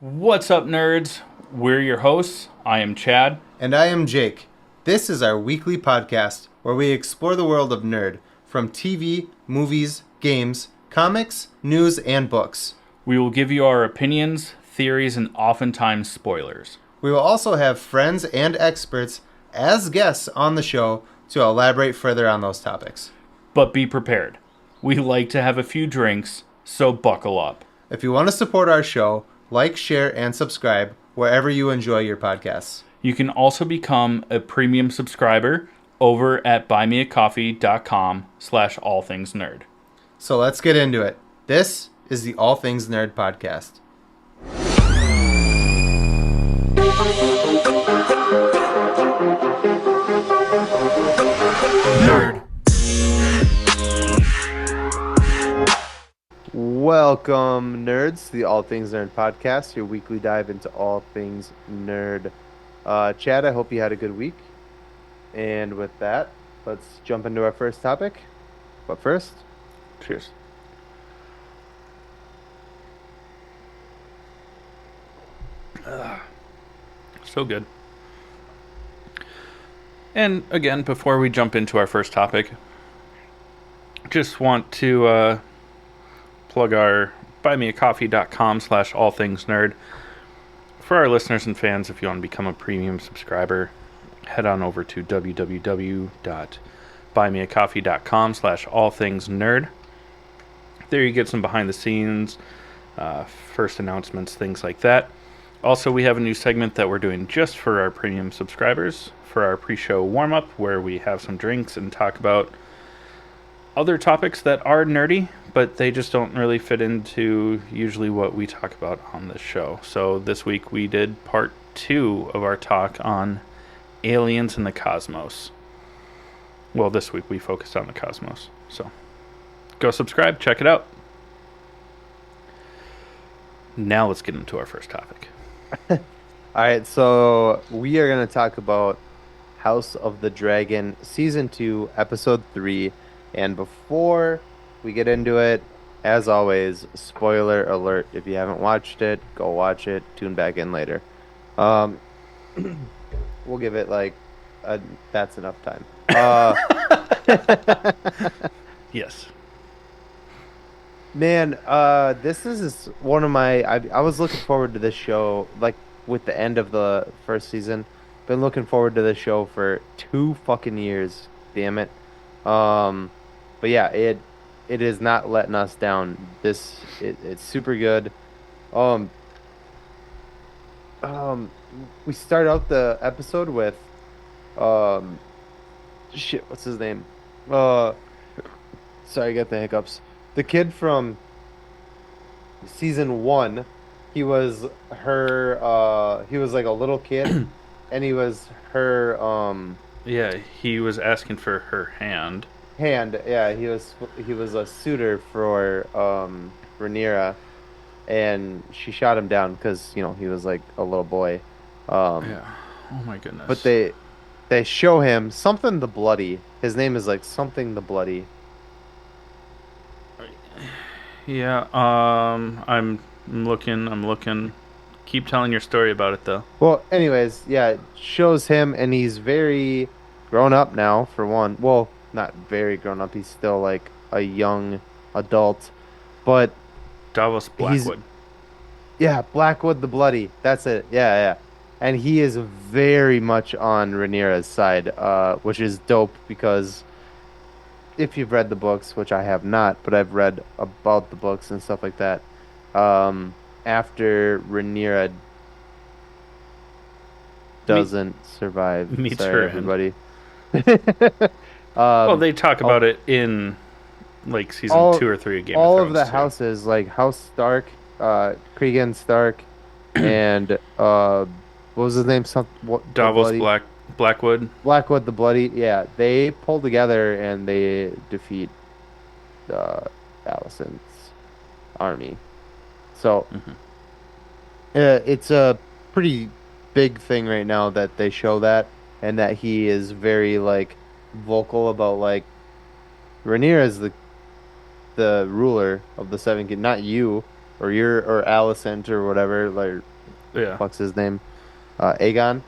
What's up, nerds? We're your hosts. I am Chad. And I am Jake. This is our weekly podcast where we explore the world of nerd from TV, movies, games, comics, news, and books. We will give you our opinions, theories, and oftentimes spoilers. We will also have friends and experts as guests on the show to elaborate further on those topics. But be prepared. We like to have a few drinks, so buckle up. If you want to support our show, like, share, and subscribe wherever you enjoy your podcasts. You can also become a premium subscriber over at buymeacoffee.com/allthingsnerd. So let's get into it. This is the All Things Nerd podcast. Nerd. Welcome, nerds, to the All Things Nerd podcast, your weekly dive into all things nerd. Chad, I hope you had a good week. And with that, let's jump into our first topic. But first, cheers. So good. And again, before we jump into our first topic, just want to plug our buymeacoffee.com/allthingsnerd. For our listeners and fans, if you want to become a premium subscriber, head on over to www.buymeacoffee.com/allthingsnerd. There you get some behind the scenes, first announcements, things like that. Also, we have a new segment that we're doing just for our premium subscribers for our pre-show warm-up, where we have some drinks and talk about other topics that are nerdy, but they just don't really fit into usually what we talk about on this show. So this week we did part 2 of our talk on aliens and the cosmos. Well, this week we focused on the cosmos. So go subscribe, check it out. Now let's get into our first topic. All right, so we are going to talk about House of the Dragon Season 2, Episode 3. And before we get into it, as always, spoiler alert. If you haven't watched it, go watch it. Tune back in later. We'll give it that's enough time. Yes. Man, this is one of my... I was looking forward to this show, with the end of the first season. Been looking forward to this show for 2 fucking years. Damn it. But yeah, it is not letting us down. It's super good. We start out the episode with what's his name? Sorry, I got the hiccups. The kid from season 1, he was he was like a little kid, and he was her Yeah, he was asking for her hand. Yeah, he was a suitor for Rhaenyra, and she shot him down because he was like a little boy. Yeah. Oh my goodness. But they show him something the Bloody. His name is like something the Bloody. Yeah. I'm looking. Keep telling your story about it though. Well, anyways, yeah, it shows him, and he's very grown up now. For one, well, not very grown up. He's still like a young adult, but Davos Blackwood. Yeah, Blackwood the Bloody. That's it. Yeah. And he is very much on Rhaenyra's side, which is dope because if you've read the books, which I have not, but I've read about the books and stuff like that, after Rhaenyra doesn't survive, meets sorry, her everybody. Well, they talk about it in like season 2 or 3 of Game of Thrones. All of the houses, like House Stark, Cregan Stark, and what was his name? Davos Blackwood. Blackwood the Bloody. Yeah, they pull together and they defeat Alicent's army. So it's a pretty big thing right now that they show that, and that he is very vocal about Rhaenyra is the ruler of the Seven Kingdoms, not you. or Alicent or whatever, like Yeah. fuck's his name, Aegon.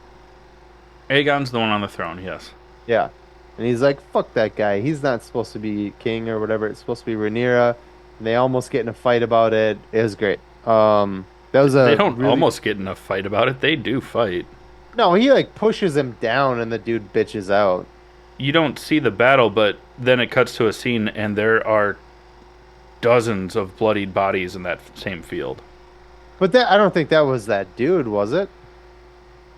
Aegon's the one on the throne, yes. Yeah, and he's like, fuck that guy. He's not supposed to be king or whatever. It's supposed to be Rhaenyra. And they almost get in a fight about it. It was great. That was They a don't really almost get in a fight about it. They do fight. no. He like pushes him down, and the dude bitches out. You don't see the battle, but then it cuts to a scene, and there are dozens of bloodied bodies in that same field. But that I don't think that was that dude, was it?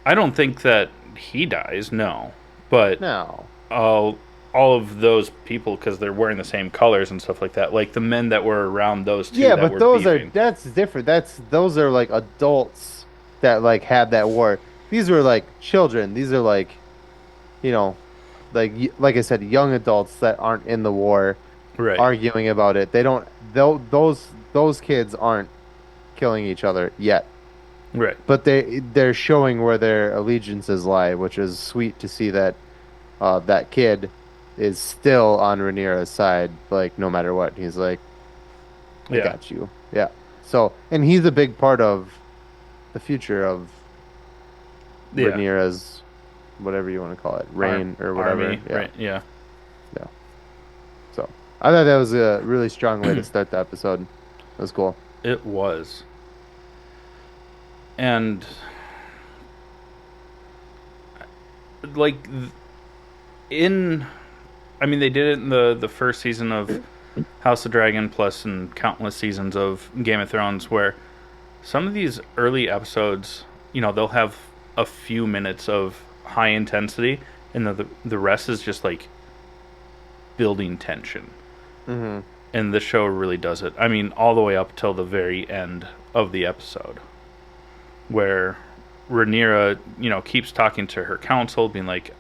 I don't think that he dies, no. But No. all of those people, because they're wearing the same colors and stuff like that, like the men that were around those two Yeah, that but were those beefing. that's different. Those are like adults that like had that war. These were like children. These are like, you know, like I said, young adults that aren't in the war Right. arguing about it. They don't. Those kids aren't killing each other yet. Right. But they're showing where their allegiances lie, which is sweet to see that that kid is still on Rhaenyra's side, like no matter what. He's like, I Yeah. got you. Yeah. So, and he's a big part of the future of Yeah. Rhaenyra's, whatever you want to call it, reign or whatever. Army. Yeah. Right. Yeah. Yeah. So, I thought that was a really strong way to start the episode. That was cool. It was. And like in I mean they did it in the first season of House of Dragon plus in countless seasons of Game of Thrones where some of these early episodes, they'll have a few minutes of high intensity and the rest is just like building tension. Mm-hmm. And the show really does it. I mean, all the way up till the very end of the episode, where Rhaenyra, keeps talking to her council, being like,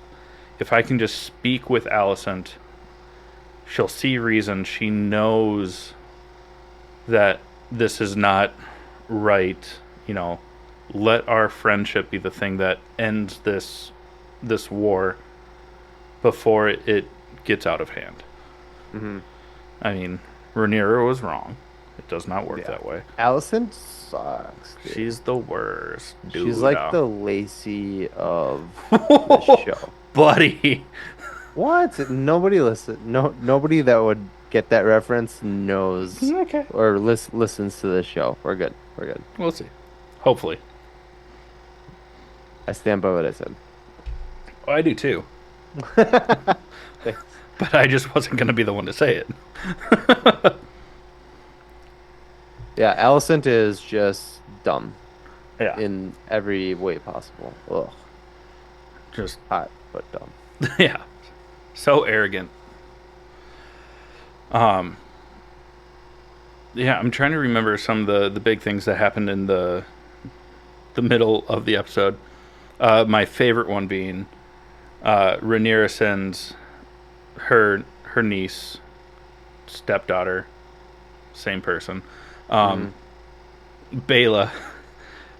"If I can just speak with Alicent, she'll see reason. She knows that this is not right. Let our friendship be the thing that ends this war before it gets out of hand." Mm-hmm. I mean, Rhaenyra was wrong. It does not work Yeah. that way. Alicent sucks. Dude. She's the worst. Dude. She's like the Lacey of the show. Buddy. What? Nobody listen. No, nobody that would get that reference knows Okay. or listens to this show. We're good. We're good. We'll see. Hopefully. I stand by what I said. Oh, I do too. Thanks. But I just wasn't going to be the one to say it. Yeah, Alicent is just dumb Yeah. in every way possible. Ugh, Just, hot but dumb. yeah. So arrogant. Yeah, I'm trying to remember some of the big things that happened in the middle of the episode. My favorite one being Rhaenyra sends her niece, stepdaughter, same person, Bela,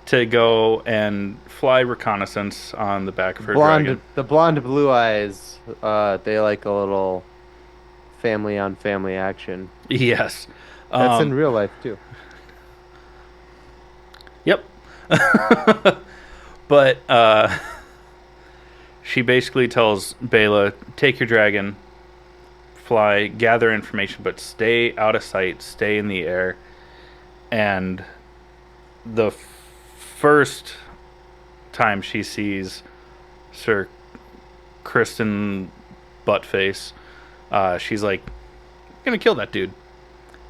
to go and fly reconnaissance on the back of her dragon. The blonde blue eyes. They like a little family on family action. Yes. That's in real life too. Yep. But she basically tells Bela, take your dragon, fly, gather information, but stay out of sight, stay in the air. And the first time she sees Sir Kristen Buttface, she's like, I'm gonna kill that dude.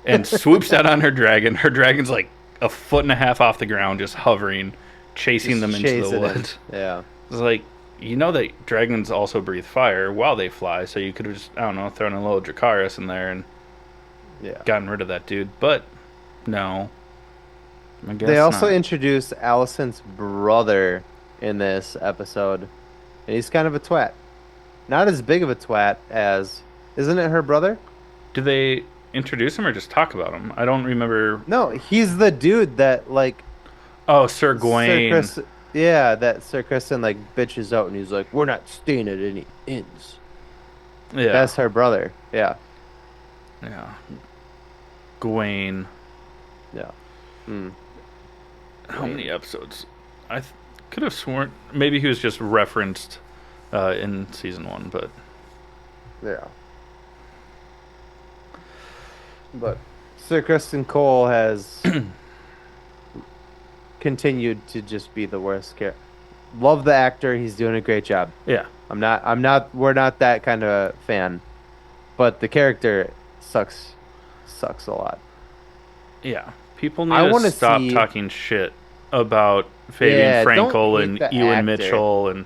And swoops down on her dragon. Her dragon's like a foot and a half off the ground, just hovering, chasing them into the Chasing woods. it. Yeah. It's like, that dragons also breathe fire while they fly, so you could have just, I don't know, thrown a little Dracarys in there and Yeah. gotten rid of that dude. But, no. I guess They also not. introduced Alicent's brother in this episode, and he's kind of a twat. Not as big of a twat as, isn't it her brother? Do they introduce him or just talk about him? I don't remember. No, he's the dude that like Oh, Sir Gawain. that Sir Kristen like bitches out, and he's like, "We're not staying at any inns." Yeah. That's her brother. Yeah, Yeah. Gawain. yeah. Hmm. How many episodes? Could have sworn maybe he was just referenced in season 1, but Yeah. But Sir Kristen Cole has continued to just be the worst character. Love the actor; he's doing a great job. yeah, We're not that kind of fan, but the character sucks a lot. yeah. People I need to want to stop see. talking shit about Fabian Yeah, don't Frankel hate and the Ewan actor. Mitchell and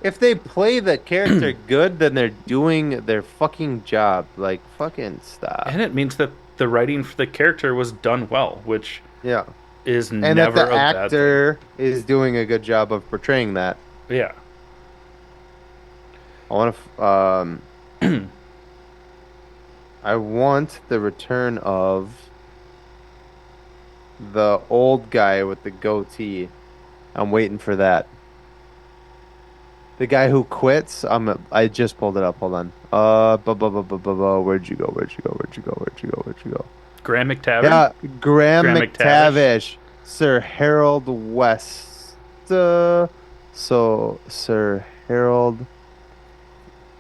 If they play the character good, then they're doing their fucking job. Like, fucking stop. and it means that the writing for the character was done well, which Yeah. is And that never the a bad thing. actor is doing a good job of portraying that. Yeah. I want to, I want the return of the old guy with the goatee. I'm waiting for that. The guy who quits. I just pulled it up. Hold on. Where'd you go? Where'd you go? Where'd you go? Where'd you go? Where'd you go? Graham McTavish? Yeah, Graham Graham McTavish, Sir Harold West. So Sir Harold.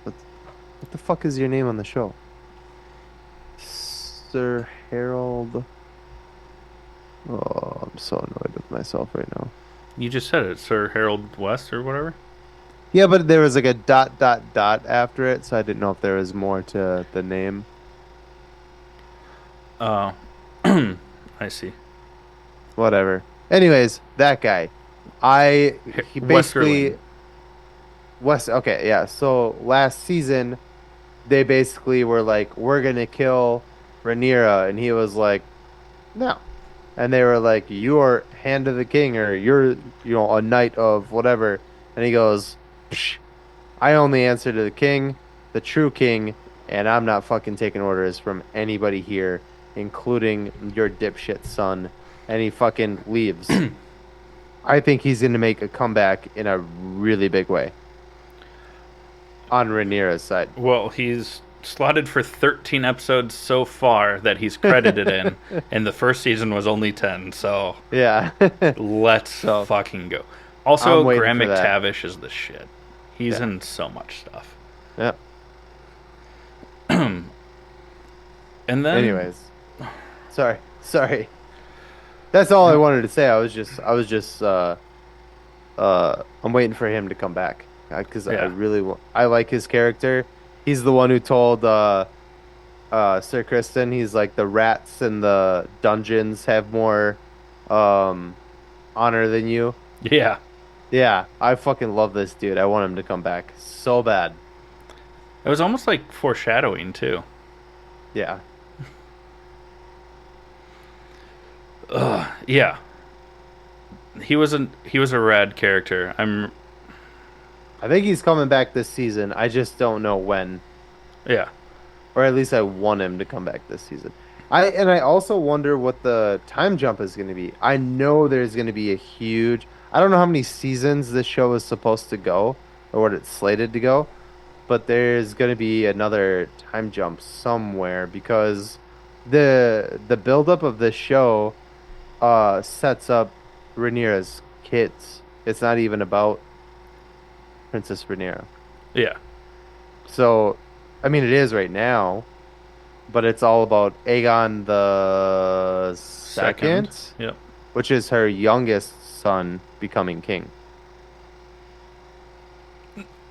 What the fuck is your name on the show? Sir Harold. Oh, I'm so annoyed with myself right now. You just said it, Sir Harold West or whatever? Yeah, but there was like a ... after it, so I didn't know if there was more to the name. Oh. I see. Whatever. Anyways, that guy. He basically Westerling. Okay, yeah. So last season they basically were like, we're gonna kill Rhaenyra, and he was like, no. And they were like, you're hand of the king, or you're a knight of whatever. And he goes, Psh, I only answer to the king, the true king, and I'm not fucking taking orders from anybody here, including your dipshit son. And he fucking leaves. I think he's gonna make a comeback in a really big way on Rhaenyra's side. Well, he's slotted for 13 episodes so far that he's credited in, and the first season was only 10, so Yeah. let's So, fucking go. Also, I'm waiting Graham for that. McTavish is the shit. He's Yeah. in so much stuff. Yeah. And then, Anyways, sorry. That's all I wanted to say. I'm waiting for him to come back because Yeah. I like his character. He's the one who told Sir Kristen, he's like, the rats in the dungeons have more honor than you. Yeah. Yeah, I fucking love this dude. I want him to come back so bad. It was almost like foreshadowing, too. Yeah. Yeah. He was a rad character. I think he's coming back this season. I just don't know when. Yeah. Or at least I want him to come back this season. I also wonder what the time jump is going to be. I know there's going to be a huge... I don't know how many seasons this show is supposed to go, or what it's slated to go, but there's going to be another time jump somewhere, because the buildup of this show sets up Rhaenyra's kids. It's not even about Princess Rhaenyra. Yeah. So, I mean, it is right now, but it's all about Aegon the second, Yep. which is her youngest son becoming king.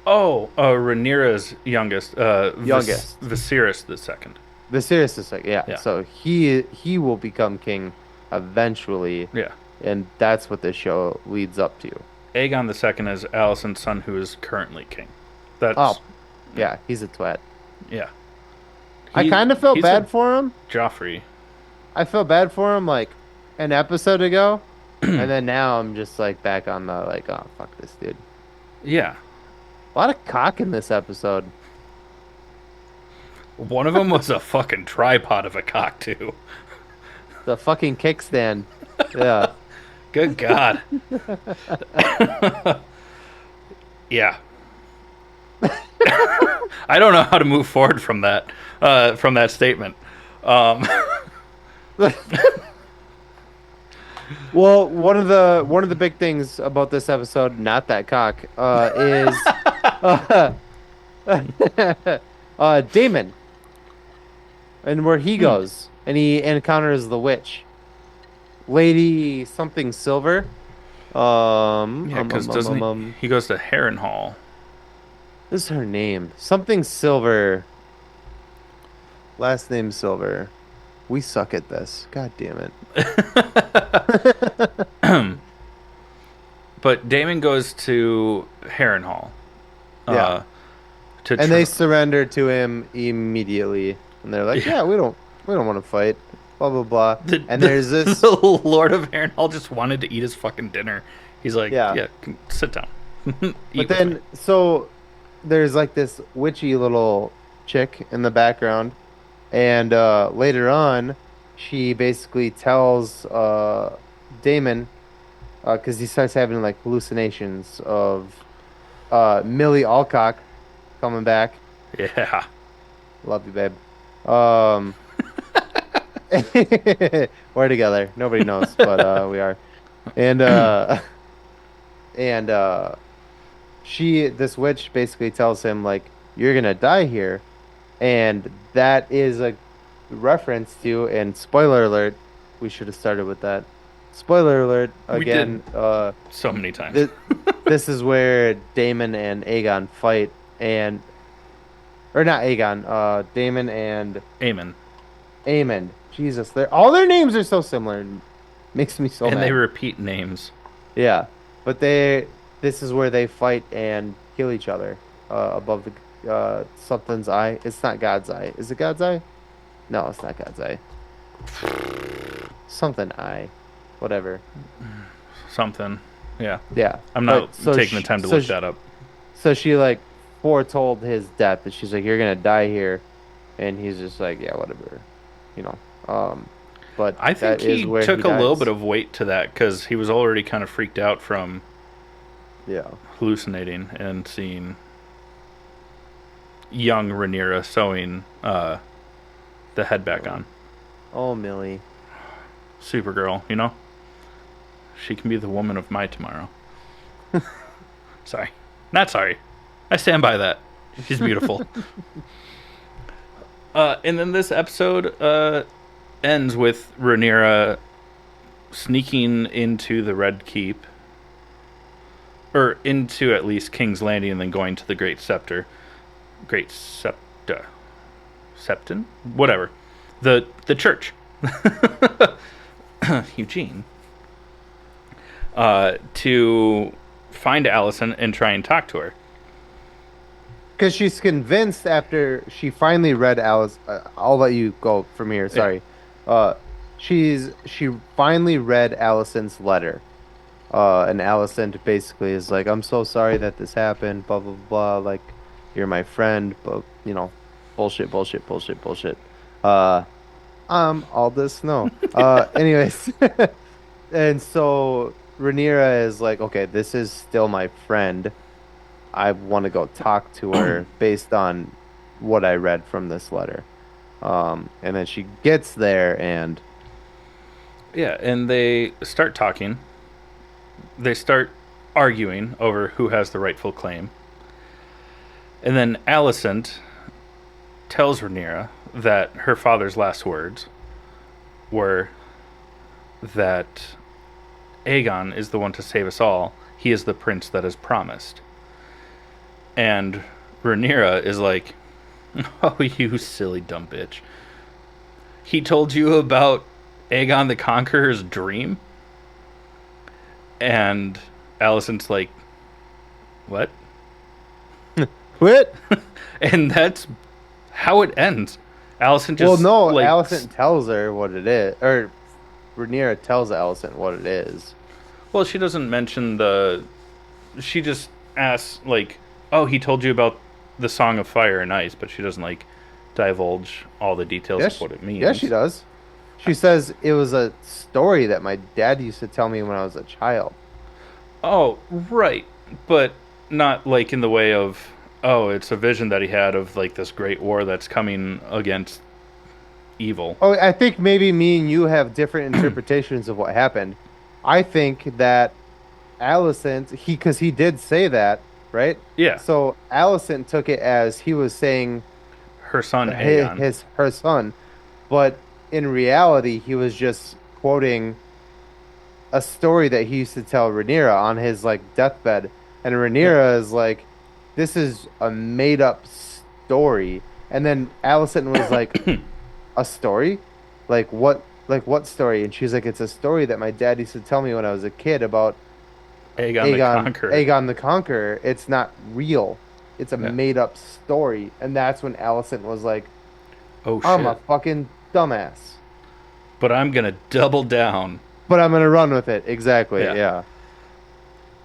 Oh, Rhaenyra's youngest. Youngest. Viserys the second. Viserys is like, yeah. Yeah. So he will become king eventually, Yeah. and that's what this show leads up to. Aegon the second is Alicent's son, who is currently king. That's Oh, yeah, he's a twat. yeah. I kind of felt he's bad a for him. Joffrey. I felt bad for him like an episode ago, and then now I'm just like back on the like, oh fuck this dude. Yeah. A lot of cock in this episode. One of them was a fucking tripod of a cock too. The fucking kickstand. Yeah. Good God. Yeah. I don't know how to move forward from that statement. Well, one of the big things about this episode, not that cock, is uh, Damon and where he Hmm. goes, and he encounters the witch, Lady something Silver. Yeah, because doesn't he goes to Harrenhal? This is her name. Something Silver. Last name Silver. We suck at this. God damn it. But Damon goes to Harrenhal. Yeah. Uh, to And they surrender to him immediately. And they're like, yeah. "Yeah, we don't want to fight." Blah blah blah. The, And the, there's this the Lord of Harrenhal just wanted to eat his fucking dinner. He's like, yeah. yeah, sit down. Eat But with me. then so there's like this witchy little chick in the background, and later on she basically tells Damon, because he starts having like hallucinations of Millie Alcock coming back. Yeah. Love you, babe. Um, we're together. Nobody knows, but we are. And and this witch basically tells him like, "You're gonna die here," and that is a reference to. And spoiler alert, we should have started with that. Spoiler alert We did again. so many times. This is where Damon and Aegon fight, and or not Aegon, Damon and Aemon. Aemon. Jesus, all their names are so similar. It makes me so And mad. they repeat names. Yeah, but this is where they fight and kill each other above the something's eye. It's not God's eye. Is it God's eye? No, it's not God's eye. Something eye, whatever. Something. Yeah. Yeah, I'm but not taking the time to look that up. So she like foretold his death, and she's like, "You're gonna die here," and he's just like, "Yeah, whatever," you know. But I think that is he where took he a little dies. bit of weight to that because he was already kind of freaked out from Yeah. hallucinating and seeing young Rhaenyra sewing the head back on. Oh, Millie. Supergirl, you know? She can be the woman of my tomorrow. Sorry. Not sorry. I stand by that. She's beautiful. And then this episode ends with Rhaenyra sneaking into the Red Keep. Or into at least King's Landing and then going to the Great Scepter. Great Septa. Septon? Whatever. The church. Eugene. To find Alicent and try and talk to her. Because she's convinced after she finally read Alice. I'll let you go from here. Sorry. She finally read Alicent's letter. And Alicent basically is like, "I'm so sorry that this happened. Blah blah blah. Like, you're my friend, but bullshit, bullshit, bullshit, bullshit." All this no. Anyways, and so Rhaenyra is like, "Okay, this is still my friend. I want to go talk to her based on what I read from this letter." And then she gets there and Yeah, and they start talking. They start arguing over who has the rightful claim. And then Alicent tells Rhaenyra that her father's last words were that Aegon is the one to save us all. He is the prince that is promised. And Rhaenyra is like, "Oh, you silly dumb bitch. He told you about Aegon the Conqueror's dream?" And Alicent's like, "What?" quit. And that's how it ends. Alicent just Well, no, like, Alicent tells her what it is, or Rhaenyra tells Alicent what it is. Well, she doesn't mention the. She just asks like, "Oh, he told you about the Song of Fire and Ice," but she doesn't like divulge all the details Yes, of what it means. yeah, she does. She says it was a story that my dad used to tell me when I was a child. Oh, right, but not like in the way of, oh, it's a vision that he had of like this great war that's coming against evil. Oh, I think maybe me and you have different interpretations of what happened. I think that because he did say that, right? Yeah, So Allison took it as he was saying her son Aegon. her son, but in reality, he was just quoting a story that he used to tell Rhaenyra on his like deathbed, and Yeah. Rhaenyra is like, "This is a made up story," and then Allison was like, "A story? Like what? Like what story?" And she's like, "It's a story that my dad used to tell me when I was a kid about Aegon the Conqueror. Aegon the Conqueror. It's not real. It's a Yeah. made up story." And that's when Allison was like, Oh "I'm a shit. fucking dumbass." But I'm gonna double down. But I'm gonna run with it. Exactly. Yeah. Yeah.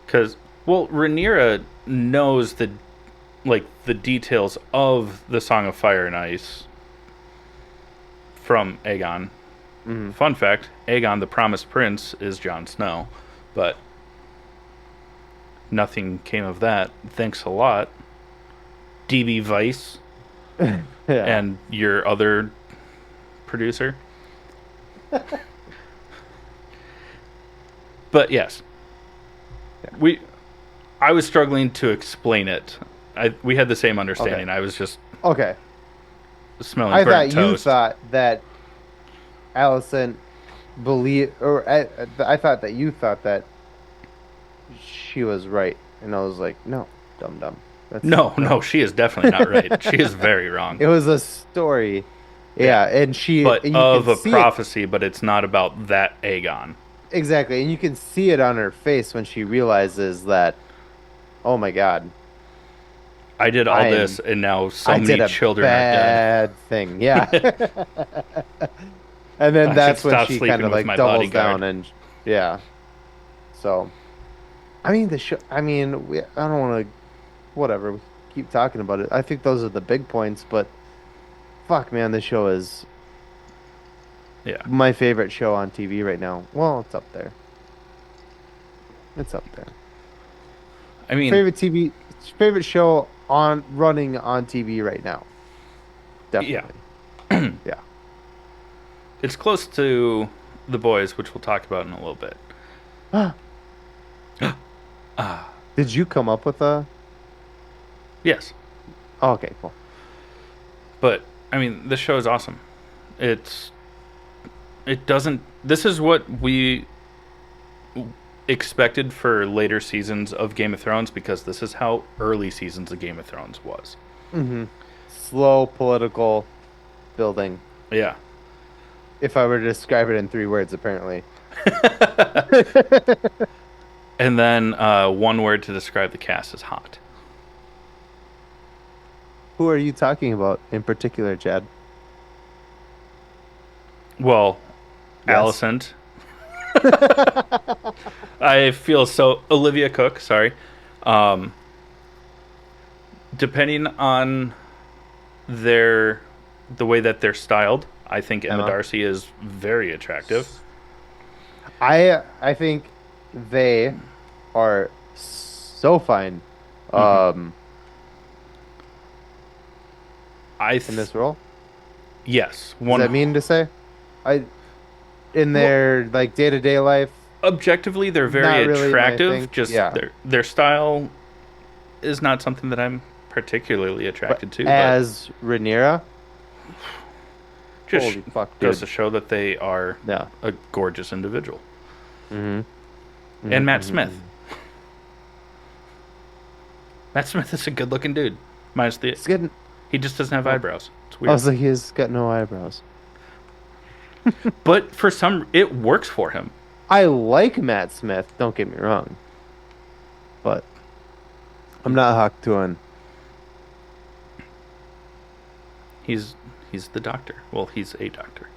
Because, well, Rhaenyra knows the details of the Song of Fire and Ice from Aegon. Mhm. Fun fact: Aegon, the Promised Prince, is Jon Snow, but nothing came of that. Thanks a lot, DB Weiss Yeah. and your other producer. But yes, we. I was struggling to explain it. We had the same understanding. Okay. I was just Okay. smelling I burnt thought you toast. thought that Allison I thought that you thought that she was right, and I was like, no, dumb dumb. That's No, no. no, she is definitely not right. She is very wrong. It was a story. Yeah, Yeah, and but and you can of a see it prophecy, but it's not about that Aegon. exactly, and you can see it on her face when she realizes that, oh my God, I did all I this, am and now so I did many a children are dead. bad thing. Yeah. And then I should that's when stop she kind sleeping of with like my doubles bodyguard. down and yeah. So, I mean the show. I mean, I don't want to. Whatever. We keep talking about it. I think those are the big points. But fuck, man, the show is Yeah, my favorite show on TV right now. Well, it's up there. It's up there. I mean, Favorite TV, favorite show on running on TV right now. yeah, Definitely. Yeah. it's close to The Boys, which we'll talk about in a little bit. Did you come up with a? Yes, Oh, okay, cool. but I mean, this show is awesome. It's it doesn't. This is what we expected for later seasons of Game of Thrones because this is how early seasons of Game of Thrones was. Hmm. Slow political building. Yeah. If I were to describe it in 3 words, apparently. And then one word to describe the cast is hot. Who are you talking about in particular, Chad? Well, Yes. Alicent. I feel so. Olivia Cook, sorry. Um, Depending on the way that they're styled, I think Emma Emma. Darcy is very attractive. I think they are so fine Mhm. um I in this role. yes, Does one that mean to say? I in well, their like day-to-day life, objectively they're very not really my attractive. thing. Just Yeah. their style is not something that I'm particularly But attracted to. But as Rhaenyra, just holy fuck, goes to dude. show that they are Yeah. a gorgeous individual. Mm-hmm. And Matt Mm-hmm. Smith. Matt Smith is a good-looking dude. Minus the It's getting. he just doesn't have Oh, eyebrows. It's I weird. was like, he's got no eyebrows. But for some, it works for him. I like Matt Smith. Don't get me wrong, but I'm not hooked to him. He's he's the doctor. Well, he's a doctor.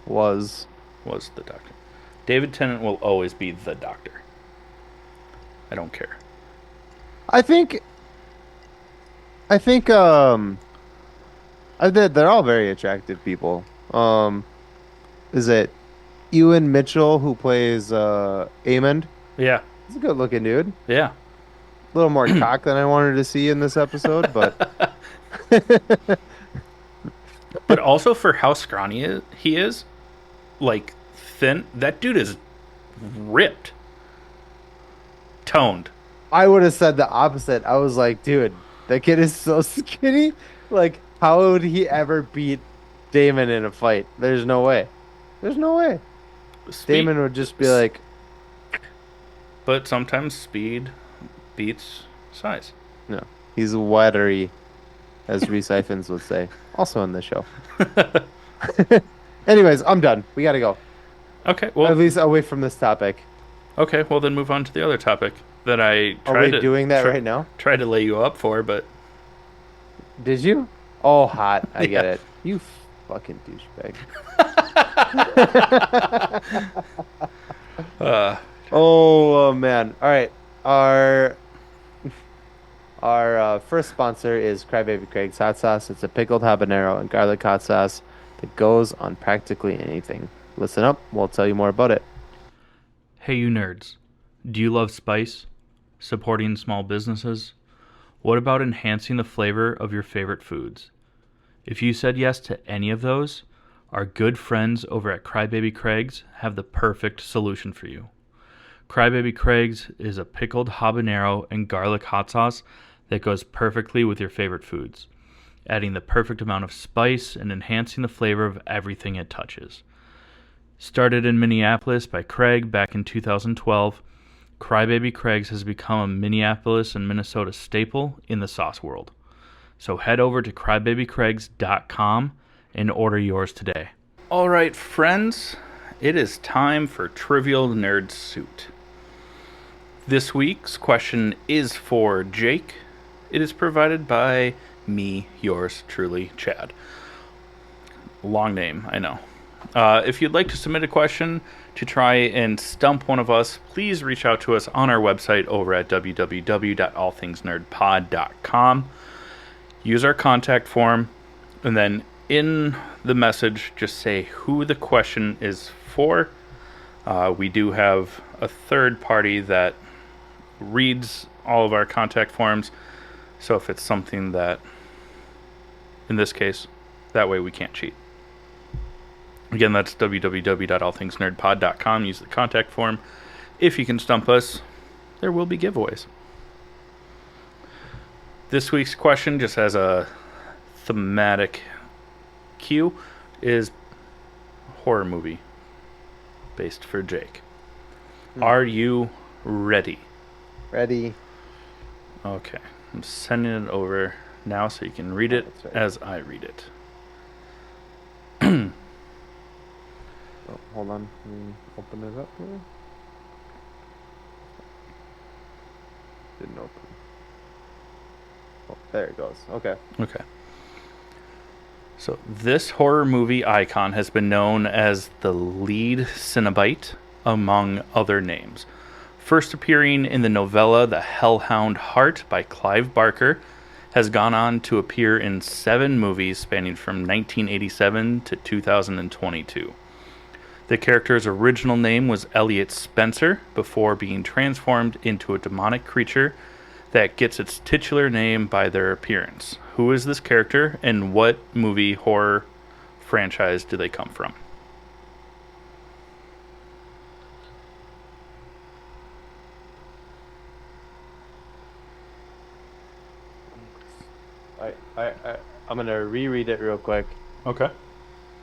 Was Was the doctor. David Tennant will always be the doctor. I don't care. I think. I think. They're all very attractive people. Is it Ewan Mitchell who plays Aemond? Yeah, He's a good looking dude. yeah. A little more cock than I wanted to see in this episode, but But also for how scrawny he is, like thin, that dude is ripped, toned. I would have said the opposite. I was like, dude, that kid is so skinny. Like, how would he ever beat Damon in a fight? There's no way. There's no way. Damon would just be like, But sometimes speed beats size. no, he's watery, as Reese Ifans would say. Also in the show. Anyways, I'm done. We gotta go. Okay, At well, least away from this topic. then move on to the other topic that I Are tried we doing that right now? tried to lay you up for, but Did you? Oh, hot. I get Yeah. it. You fucking douchebag. uh, Oh, man. All right. Our first sponsor is Crybaby Craig's Hot Sauce. It's a pickled habanero and garlic hot sauce that goes on practically anything. Listen up. We'll tell you more about it. hey, you nerds, do you love spice? Supporting small businesses? What about enhancing the flavor of your favorite foods? If you said yes to any of those, our good friends over at Crybaby Craig's have the perfect solution for you. Crybaby Craig's is a pickled habanero and garlic hot sauce that goes perfectly with your favorite foods, adding the perfect amount of spice and enhancing the flavor of everything it touches. Started in Minneapolis by Craig back in 2012, Crybaby Craig's has become a Minneapolis and Minnesota staple in the sauce world. So head over to crybabycraigs.com and order yours today. All right, friends, it is time for Trivial Nerd Suit. This week's question is for Jake. It is provided by me, yours truly, Chad. Long name, I know. If you'd like to submit a question to try and stump one of us, please reach out to us on our website over at www.allthingsnerdpod.com. Use our contact form, and then in the message, just say who the question is for. We do have a third party that reads all of our contact forms, so if it's something that, in this case, that way we can't cheat. Again, that's www.allthingsnerdpod.com. Use the contact form. If you can stump us, there will be giveaways. This week's question, just as a thematic cue, is horror movie based for Jake. Are you ready? Ready? Okay. I'm sending it over now so you can read it That's right. as I read it. Oh, hold on. Let me open it up here. Didn't open. Oh, there it goes. Okay. Okay. So this horror movie icon has been known as the lead Cenobite, among other names. First appearing in the novella The Hellhound Heart by Clive Barker, has gone on to appear in 7 movies spanning from 1987 to 2022. The character's original name was Elliot Spencer before being transformed into a demonic creature that gets its titular name by their appearance. Who is this character, and what movie horror franchise do they come from? I'm gonna reread it real quick, Okay.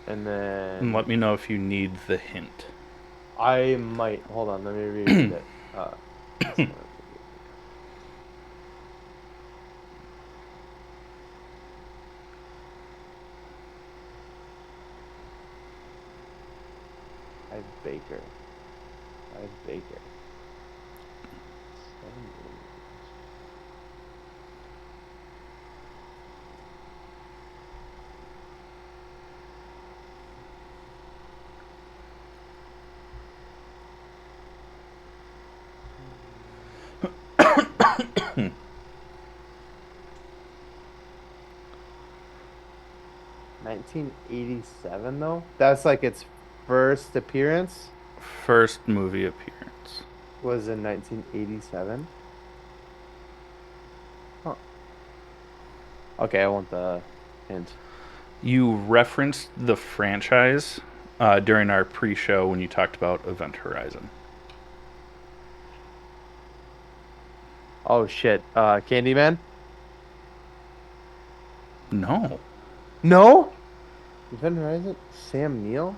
and And then let me know if you need the hint. I might. Hold on. Let me reread it. Clive Baker. Clive Baker. 7 movies. $1987 though. That's like its first appearance First movie appearance. was in 1987. Huh. Okay, I want the hint. You referenced the franchise during our pre-show when you talked about Event Horizon. Oh shit. Candyman? No. No? Event Horizon? Sam Neill?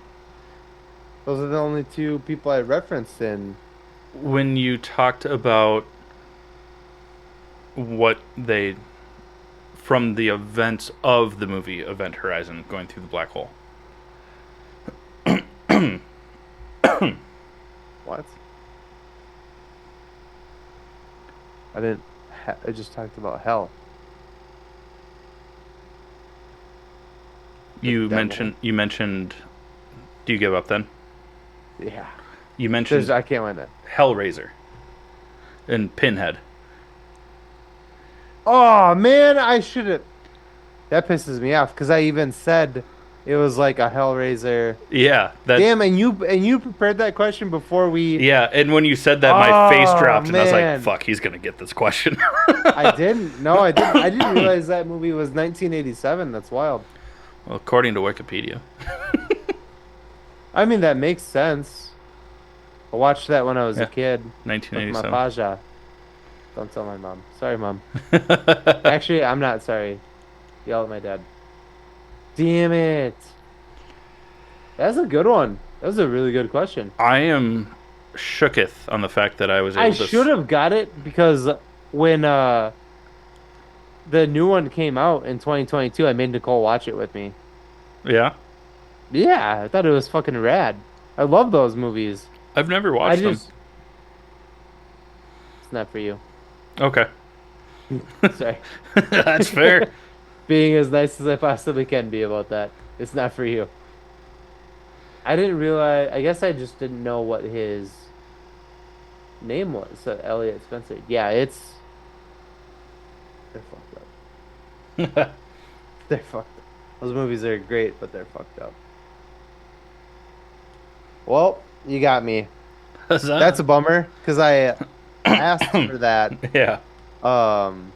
Those are the only two people I referenced in. When you talked about what they from the events of the movie Event Horizon going through the black hole. What? I didn't. I just talked about hell. You Devil. mentioned. Do you give up then? Yeah. You mentioned I can't win it. Hellraiser and Pinhead. Oh man, I should have. That pisses me off because I even said it was like a Hellraiser. Yeah, that. Damn, and you prepared that question before we. Yeah, and when you said that, my face Oh dropped, and I was like, man, "Fuck, he's gonna get this question." I didn't. No, I didn't. I didn't realize that movie was 1987. That's wild. Well, according to Wikipedia. I mean, that makes sense. I watched that when I was Yeah, a kid with my 1987. paja. Don't tell my mom. Sorry, mom. Actually, I'm not sorry. Yell at my dad. Damn it. That's a good one. That was a really good question. I am shooketh on the fact that I was I able to. should have got it because when the new one came out in 2022, I made Nicole watch it with me. Yeah, Yeah, I thought it was fucking rad. I love those movies. I've never I watched them. just it's not for you. Okay, Sorry. that's fair. Being as nice as I possibly can be about that. It's not for you. I didn't realize. I guess I just didn't know what his name was. So Elliot Spencer. Yeah, it's they're fucked up. They're fucked up. Those movies are great, but they're fucked up. Well, you got me. That's a bummer because I asked for that. Yeah. Um,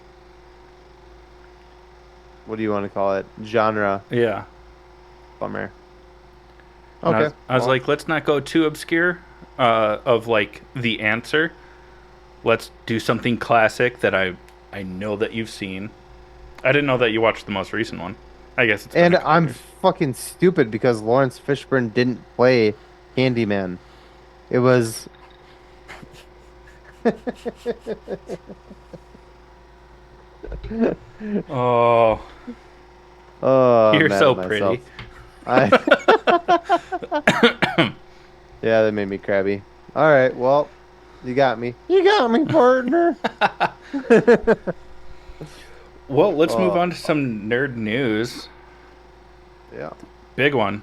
what do you want to call it? Genre. Yeah. Bummer. And Okay. I was Well, like, let's not go too obscure of like the answer. Let's do something classic that I know that you've seen. I didn't know that you watched the most recent one. I guess it's been and a couple I'm years. fucking stupid because Lawrence Fishburne didn't play Candyman. It was Oh, I'm you're mad so at pretty. myself. I Yeah, that made me crabby. All right, well, you got me. You got me, partner. Well, let's move Oh, on to some nerd news. yeah. Big one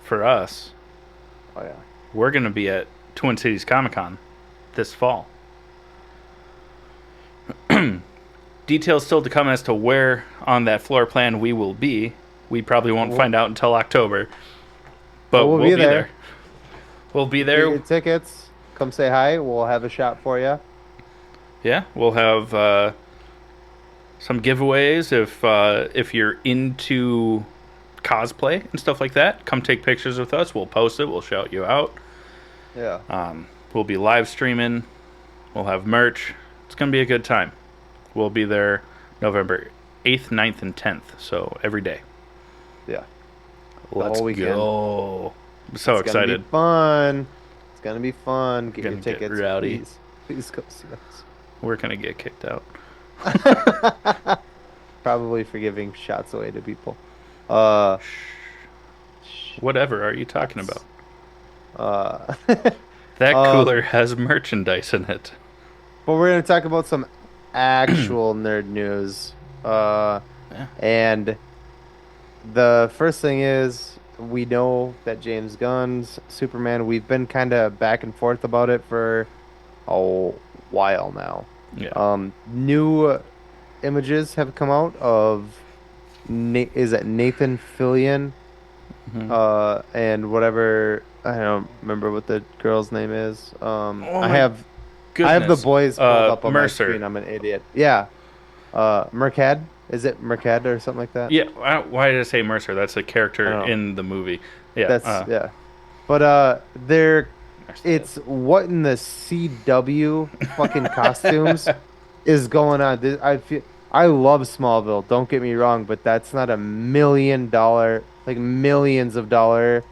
for us. Oh yeah. We're going to be at Twin Cities Comic Con this fall. Details still to come as to where on that floor plan we will be. We probably won't find out until October. But we'll we'll be be there. there. We'll be Get your there. tickets. Come say hi. We'll have a shot for you. Yeah, we'll have some giveaways if you're into cosplay and stuff like that. Come take pictures with us. We'll post it. We'll shout you out. Yeah. We'll be live streaming. We'll have merch. It's gonna be a good time. We'll be there November 8th, 9th, and 10th. So every day. Yeah. Let's whole weekend. go. I'm so It's gonna excited. be fun. It's gonna be fun. Get Gonna your get tickets, rowdy. please. Please come see us. We're gonna get kicked out. Probably for giving shots away to people. Uh, Whatever are you talking about? but That Um, cooler has merchandise in it. we're gonna talk about some actual nerd news. Yeah. And the first thing is we know that James Gunn's Superman. We've been kind of back and forth about it for a while now. Yeah. New images have come out of is it Nathan Fillion? Mhm. And whatever I don't remember what the girl's name is. Oh I my have the Goodness. boys pulled up on Mercer. my screen. I'm an idiot. Yeah. Mercad? Is it Mercad or something like that? Yeah. Why did I say Mercer? That's a I character don't know. in the movie. Yeah. That's yeah. But they're Mercer. it's what in the CW fucking costumes is going on? I love Smallville. Don't get me wrong, but that's not $1 million, like millions of dollar,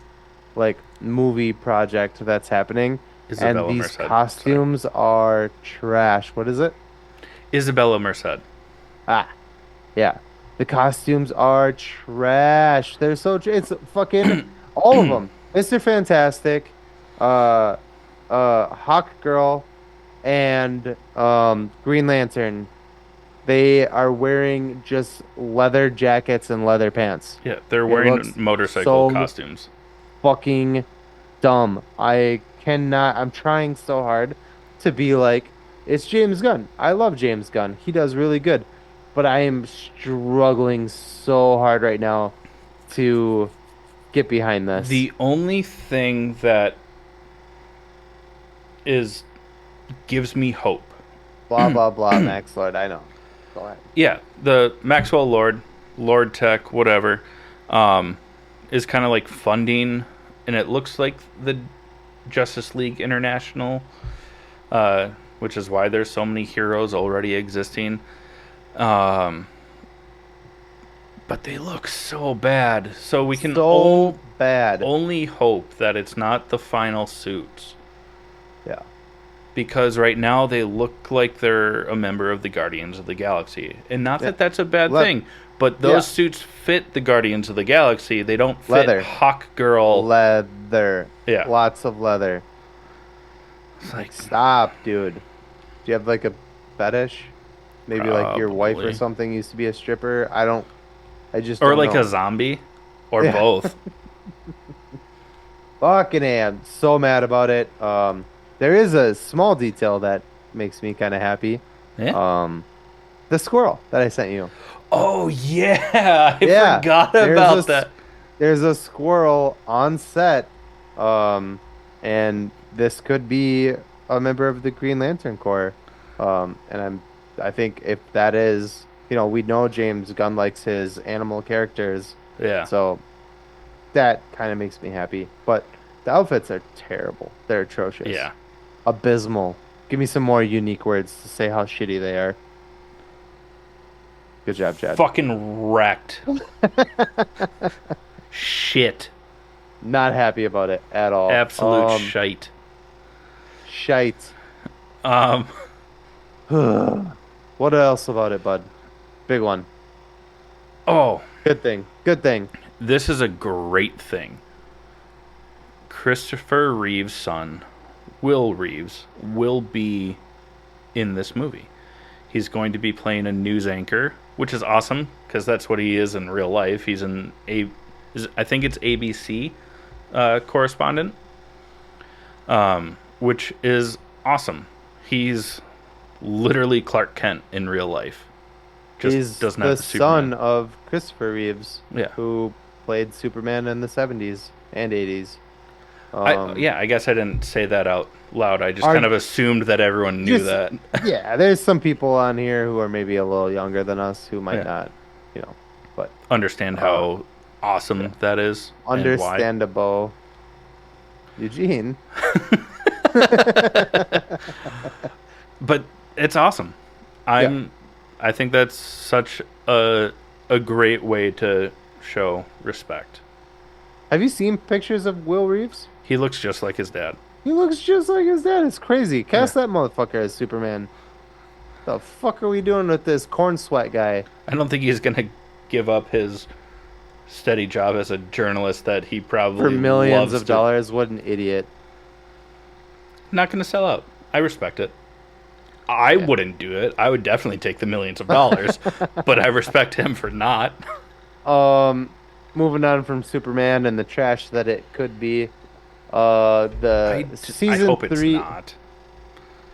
like movie project that's happening. And Isabella these Merced. Sorry. costumes are trash. What is it? Isabella Merced. Ah, yeah. The costumes are trash. They're so it's fucking all of them. Mr. Fantastic, uh, Hawk Girl, and Green Lantern. They are wearing just leather jackets and leather pants. Yeah, they're It wearing looks motorcycle so costumes. fucking dumb. I cannot. I'm trying so hard to be like, it's James Gunn. I love James Gunn. He does really good. But I am struggling so hard right now to get behind this. The only thing that is gives me hope. Blah, blah, blah, Max Lord. I know. Go ahead. Yeah, the Maxwell Lord, Lord Tech, whatever, um, is kind of like funding, and it looks like the Justice League International, which is why there's so many heroes already existing. Um, but they look so bad, so we can So bad. only hope that it's not the final suits. Yeah. Because right now they look like they're a member of the Guardians of the Galaxy. And not Yeah. that that's a bad Le thing, but yeah. those suits fit the Guardians of the Galaxy. They don't fit Leather. Hawk Girl. Leather. Yeah. Lots of leather. It's Like, like, stop, dude. Do you have like a fetish? Maybe like your wife or probably. something used to be a stripper. I just Or don't like know. a zombie. Or Yeah. both. Fucking A, I'm so mad about it. There is a small detail that makes me kind of happy. Yeah. Um, the squirrel that I sent you. Oh, yeah. I Yeah, forgot there's a about s- that. there's a squirrel on set. And this could be a member of the Green Lantern Corps. And I think if that is, we know James Gunn likes his animal characters, Yeah. so that kind of makes me happy. But the outfits are terrible. They're atrocious. Yeah. Abysmal. Give me some more unique words to say how shitty they are. Good job, Chad. Fucking wrecked. Shit. Not happy about it at all. Absolute shite. Shite. Um, What else about it, bud? Big one. oh, Good thing. Good thing. this is a great thing. Christopher Reeve's son, Will Reeves, will be in this movie. He's going to be playing a news anchor, which is awesome because that's what he is in real life. He's I think it's ABC correspondent, which is awesome. He's literally Clark Kent in real life. Just He's doesn't the have the Superman. son of Christopher Reeves, Yeah. who played Superman in the 70s and 80s. I guess I didn't say that out loud. I just Are- kind of assumed that everyone knew Just- that. Yeah, there's some people on here who are maybe a little younger than us who might Yeah. not, but Understand how awesome that is. and why. understandable. Eugene. But it's awesome. I think that's such a great way to show respect. Have you seen pictures of Will Reeves? He looks just like his dad. He looks just like his dad. It's crazy. Cast that motherfucker as Superman. The fuck are we doing with this corn sweat guy? I don't think he's gonna give up his steady job as a journalist that he probably For millions loves of dollars. What an idiot. Not gonna sell out. I respect it. I wouldn't do it. I would definitely take the millions of dollars, but I respect him for not. Moving on from Superman and the trash that it could be. The I season hope 3. it's not.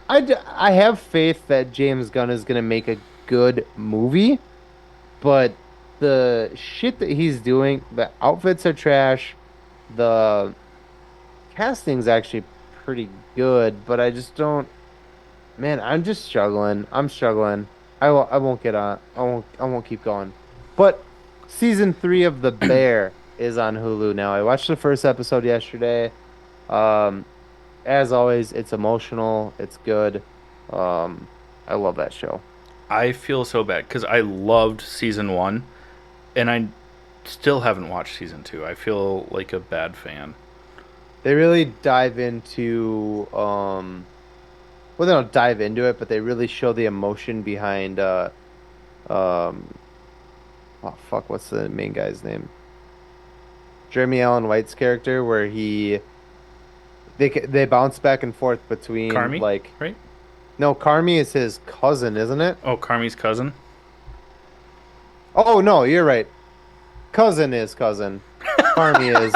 I have faith that James Gunn is gonna make a good movie, but the shit that he's doing, the outfits are trash. The casting's actually pretty good, but I just don't. Man, I'm just struggling. I'm struggling. I won't get on. I won't keep going. But season 3 of The Bear is on Hulu now. I watched the first episode yesterday. Um, as always, it's emotional. It's good. Um, I love that show. I feel so bad because I loved season 1, and I still haven't watched season 2. I feel like a bad fan. They really dive into well, they don't dive into it, but they really show the emotion behind um oh fuck, what's the main guy's name? Jeremy Allen White's character, where they bounce back and forth between Carmi, like right? no, Carmi is his cousin, isn't it? Oh, Carmi's cousin. Oh no, you're right. Cousin is cousin. Carmi is.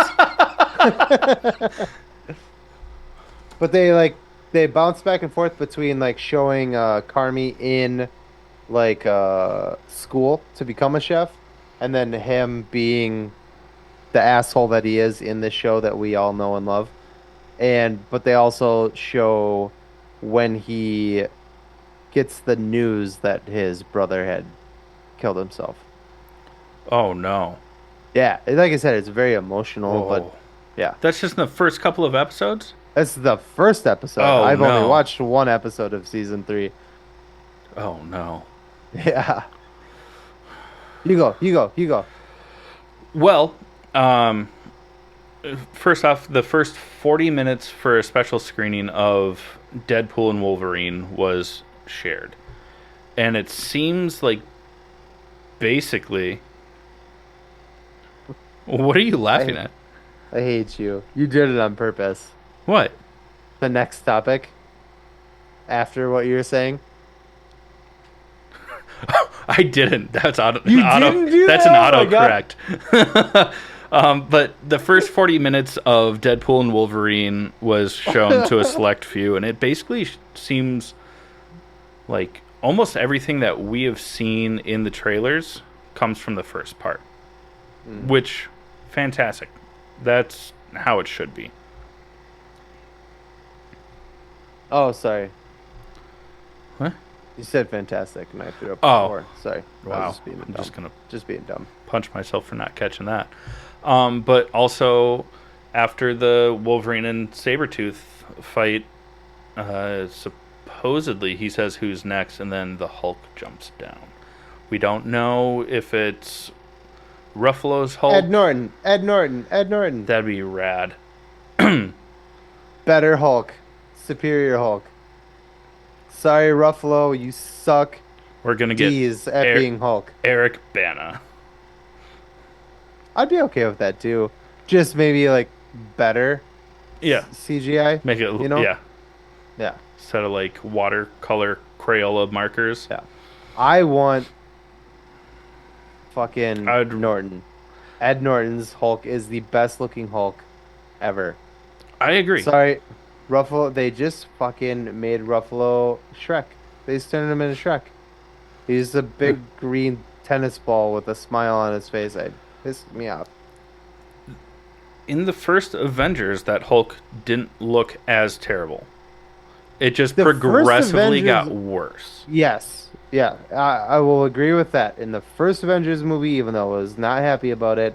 But they bounce back and forth between like showing Carmi in like school to become a chef, and then him being the asshole that he is in the show that we all know and love. But they also show when he gets the news that his brother had killed himself. Oh no. Yeah, like I said, it's very emotional, but Whoa. yeah. That's just in the first couple of episodes? That's the first episode. Oh, I've only no. watched one episode of season 3. Oh no. Yeah. You go. Well, first off, the first 40 minutes for a special screening of Deadpool and Wolverine was shared. And it seems like basically. What are you laughing at? I hate you. You did it on purpose. What? The next topic after what you were saying. I didn't. That's You didn't do That's that? an Oh my God. autocorrect. But the first 40 minutes of Deadpool and Wolverine was shown to a select few, and it basically seems like almost everything that we have seen in the trailers comes from the first part, which fantastic. That's how it should be. Oh, sorry. What? You said fantastic, and I threw up Oh. before. Sorry. I Wow. was just being I'm dumb. just gonna Just being dumb. punch myself for not catching that. But also, after the Wolverine and Sabretooth fight, supposedly he says who's next, and then the Hulk jumps down. We don't know if it's Ruffalo's Hulk. Ed Norton. That'd be rad. Better Hulk. Superior Hulk. Sorry, Ruffalo, you suck. We're gonna get D's at Eric- being Hulk. Eric Bana. I'd be okay with that too. Just maybe like better Yeah, CGI. make it. You know? Yeah, Yeah. instead of like watercolor Crayola markers. Yeah. I want fucking I'd- Norton. Ed Norton's Hulk is the best looking Hulk ever. I agree. Sorry, Ruffalo. They just fucking made Ruffalo Shrek. They just turned him into Shrek. He's a big green tennis ball with a smile on his face. It pissed me off. In the first Avengers, that Hulk didn't look as terrible. It just The first progressively got Avengers- worse. Yes. Yeah, I will agree with that. In the first Avengers movie, even though I was not happy about it,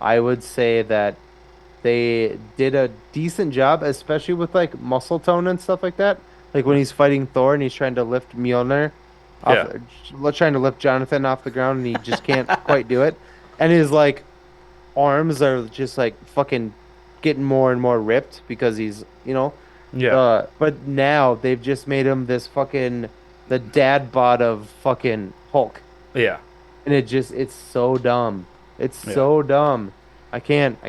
I would say that they did a decent job, especially with like muscle tone and stuff like that. Like when he's fighting Thor and he's trying to lift Mjolnir, trying to lift Jonathan off the ground, and he just can't quite do it. And his like arms are just like fucking getting more and more ripped because he's, Yeah. but now they've just made him this fucking the dad bod of fucking Hulk, Yeah. and it's so dumb. It's Yeah. so dumb. I can't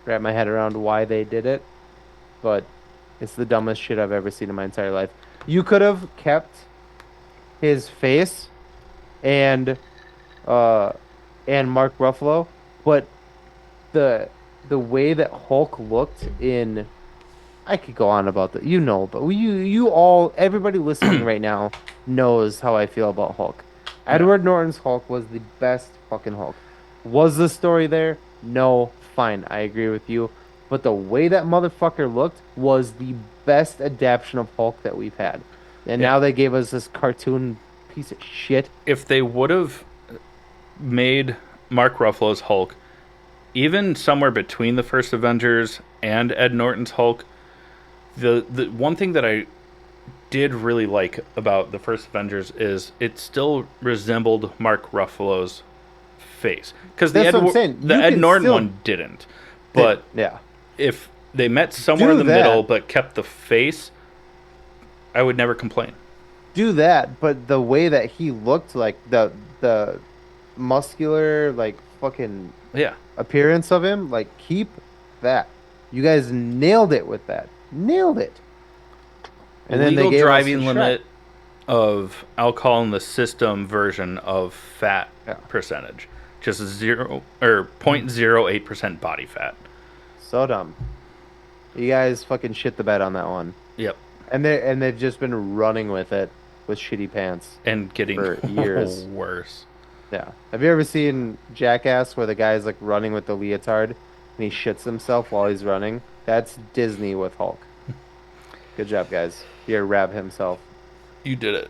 wrap my head around why they did it, but it's the dumbest shit I've ever seen in my entire life. You could have kept his face and Mark Ruffalo, but the way that Hulk looked in, I could go on about that, but you all, everybody listening right now knows how I feel about Hulk. Edward Norton's Hulk was the best fucking Hulk. Was the story there? No, fine, I agree with you. But the way that motherfucker looked was the best adaptation of Hulk that we've had. And now they gave us this cartoon piece of shit. If they would have made Mark Ruffalo's Hulk even somewhere between the first Avengers and Ed Norton's Hulk, the one thing that I did really like about the first Avengers is it still resembled Mark Ruffalo's face, because That's what I'm saying. The You Ed can Norton still one didn't. But yeah. if they met somewhere Do in the that. middle but kept the face, I would never complain. Do that, but the way that he looked, like the muscular, like fucking Yeah, appearance of him, like keep that. You guys nailed it with that. Nailed it. And then they legal gave us a driving Shrek. limit of alcohol in the system version of fat Yeah. percentage, just 0.08% body fat. So dumb. You guys fucking shit the bed on that one. Yep, And they've just been running with it with shitty pants and getting for years. worse. Yeah. Have you ever seen Jackass where the guy's like running with the leotard and he shits himself while he's running? That's Disney with Hulk. Good job, guys. Here, Rab himself. You did it.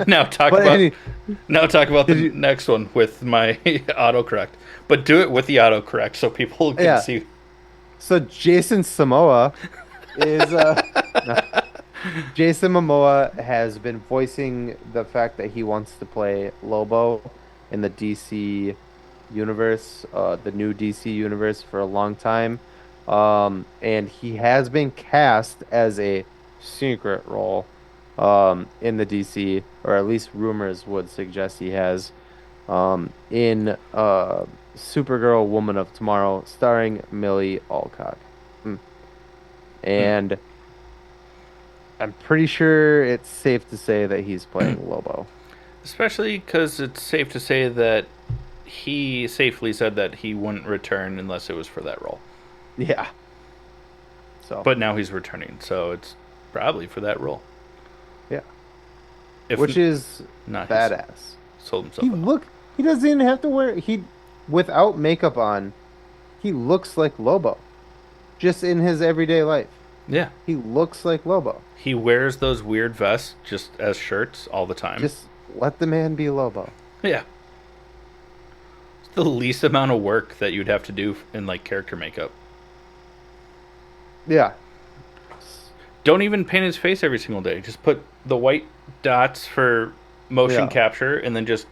now talk But about any- now talk about the Did you- next one with my autocorrect, but do it with the autocorrect so people can Yeah. see. So Jason Momoa is no. Jason Momoa has been voicing the fact that he wants to play Lobo in the DC universe, the new DC universe, for a long time. And he has been cast as a secret role in the DC, or at least rumors would suggest he has, in Supergirl Woman of Tomorrow, starring Millie Alcock. And I'm pretty sure it's safe to say that he's playing Lobo. Especially because it's safe to say that he safely said that he wouldn't return unless it was for that role. Yeah. So, But now he's returning, so it's probably for that role. yeah, If which is not, he's badass. sold himself out. He doesn't even have to wear without makeup on. He looks like Lobo, just in his everyday life. Yeah, He looks like Lobo. he wears those weird vests just as shirts all the time. Just let the man be Lobo. Yeah. It's the least amount of work that you'd have to do in like character makeup. Yeah. Don't even paint his face every single day. Just put the white dots for motion Yeah. capture and then just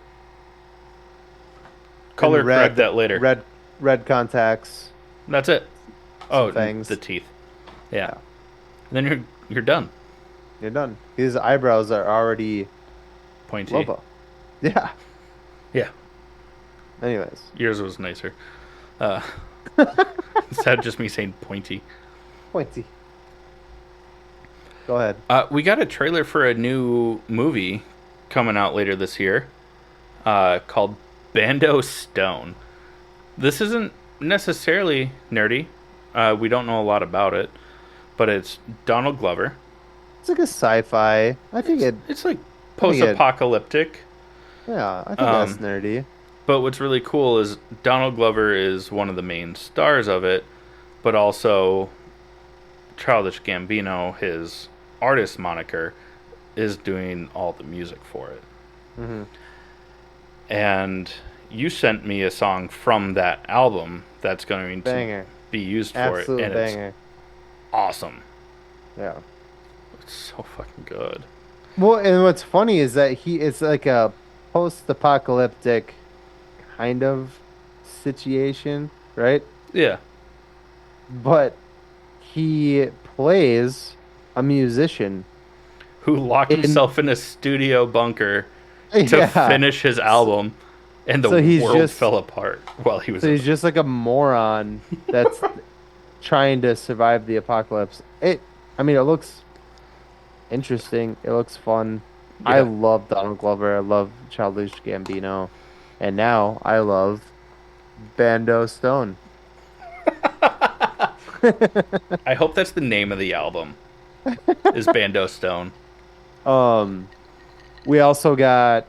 color And red- correct that later. Red contacts. That's it. Oh, fangs. the teeth. Yeah. And then you're done. You're done. His eyebrows are already Pointy. Lobo. Yeah. Yeah. Anyways. Yours was nicer. Is that just me saying pointy? Pointy. Go ahead. We got a trailer for a new movie coming out later this year called Bando Stone. This isn't necessarily nerdy. We don't know a lot about it, but it's Donald Glover. It's like a sci-fi. I think It's like think it- post-apocalyptic. yeah, I think that's nerdy. But what's really cool is Donald Glover is one of the main stars of it, but also Childish Gambino, his artist moniker, is doing all the music for it. Mm-hmm. And you sent me a song from that album that's going to Banger. be used for Absolute it, and banger. it's awesome. Yeah. It's so fucking good. Well, and what's funny is that it's like a post-apocalyptic kind of situation, right? Yeah. But he plays a musician Who locked himself in a studio bunker to Yeah. finish his album, and the So he's world just- fell apart while he was So in he's just like a moron that's trying to survive the apocalypse. It looks interesting. It looks fun. I Yeah. love Donald Glover. I love Childish Gambino. And now I love Bando Stone. I hope that's the name of the album. Is Bando Stone. We also got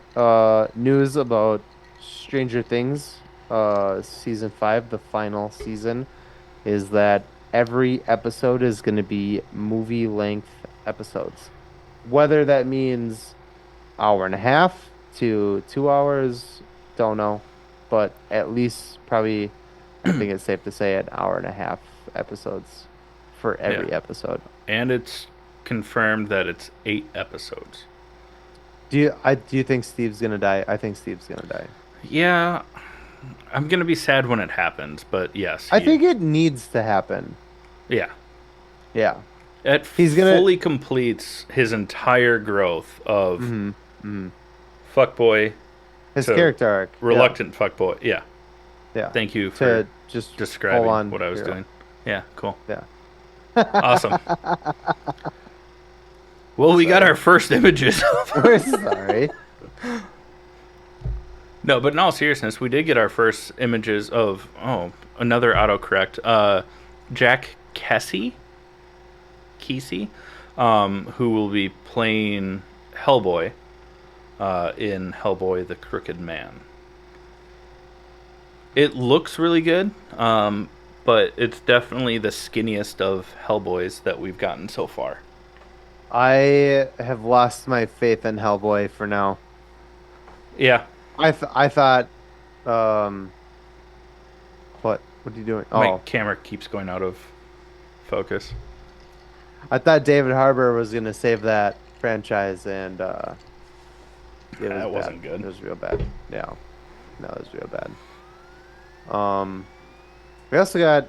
news about Stranger Things. Season 5, the final season, is that every episode is going to be movie length episodes. Whether that means hour and a half to 2 hours, don't know. But at least probably, I think it's safe to say an hour and a half episodes for every episode. And it's confirmed that it's 8 episodes. Do you think Steve's gonna die? I think Steve's gonna die. Yeah, I'm gonna be sad when it happens, but yes, I think it needs to happen. Yeah, Yeah. He's fully completes his entire growth of fuckboy, his character arc, reluctant fuckboy. Yeah, yeah. Thank you for just describing what I was doing. Yeah, cool. Yeah, awesome. Well, we got our first images. We're sorry. No, but in all seriousness, we did get our first images of another autocorrect. Jack Kesey, who will be playing Hellboy in Hellboy: The Crooked Man. It looks really good, but it's definitely the skinniest of Hellboys that we've gotten so far. I have lost my faith in Hellboy for now. Yeah. I thought, what are you doing? My camera keeps going out of focus. I thought David Harbour was going to save that franchise, and that wasn't good. It was real bad. Yeah. No, it was real bad. We also got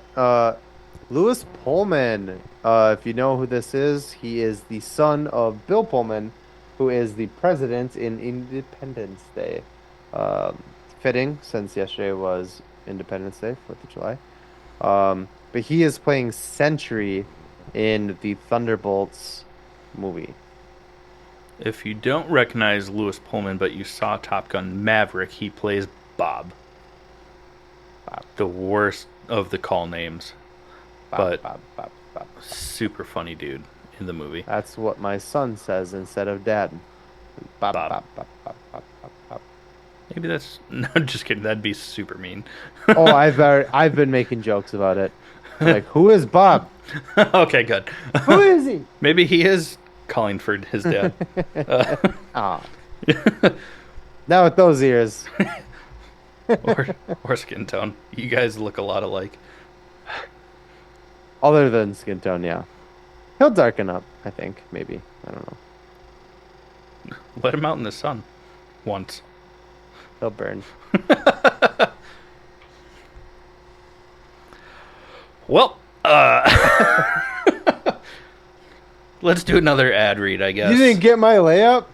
Lewis Pullman. If you know who this is, he is the son of Bill Pullman, who is the president in Independence Day. Fitting, since yesterday was Independence Day, 4th of July. But he is playing Sentry in the Thunderbolts movie. If you don't recognize Lewis Pullman, but you saw Top Gun Maverick, he plays Bob. The worst of the call names. Bob. Super funny dude in the movie. That's what my son says instead of dad. Bob. Maybe that's... No, just kidding. That'd be super mean. Oh, I've been making jokes about it. Like, who is Bob? Okay, good. Who is he? Maybe he is calling for his dad. Now with those ears. or skin tone. You guys look a lot alike. Other than skin tone, yeah. He'll darken up, I think. Maybe. I don't know. Let him out in the sun. Once. He'll burn. Well, let's do another ad read, I guess. You didn't get my layup?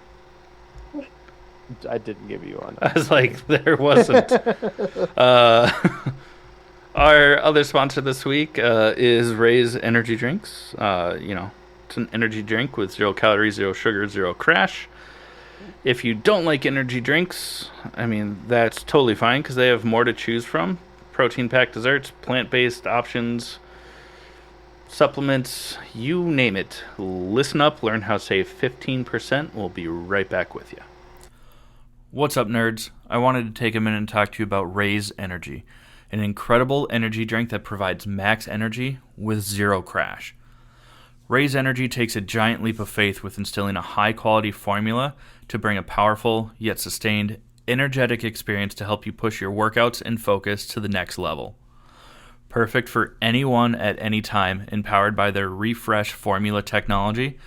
I didn't give you one. I was like, there wasn't. Our other sponsor this week is Raise Energy Drinks. It's an energy drink with 0 calories, 0 sugar, 0 crash. If you don't like energy drinks, I mean, that's totally fine because they have more to choose from. Protein-packed desserts, plant-based options, supplements, you name it. Listen up, learn how to save 15%. We'll be right back with you. What's up, nerds? I wanted to take a minute and talk to you about Raise Energy, an incredible energy drink that provides max energy with 0 crash. Raise Energy takes a giant leap of faith with instilling a high-quality formula to bring a powerful, yet sustained, energetic experience to help you push your workouts and focus to the next level. Perfect for anyone at any time, empowered by their Refresh formula technology,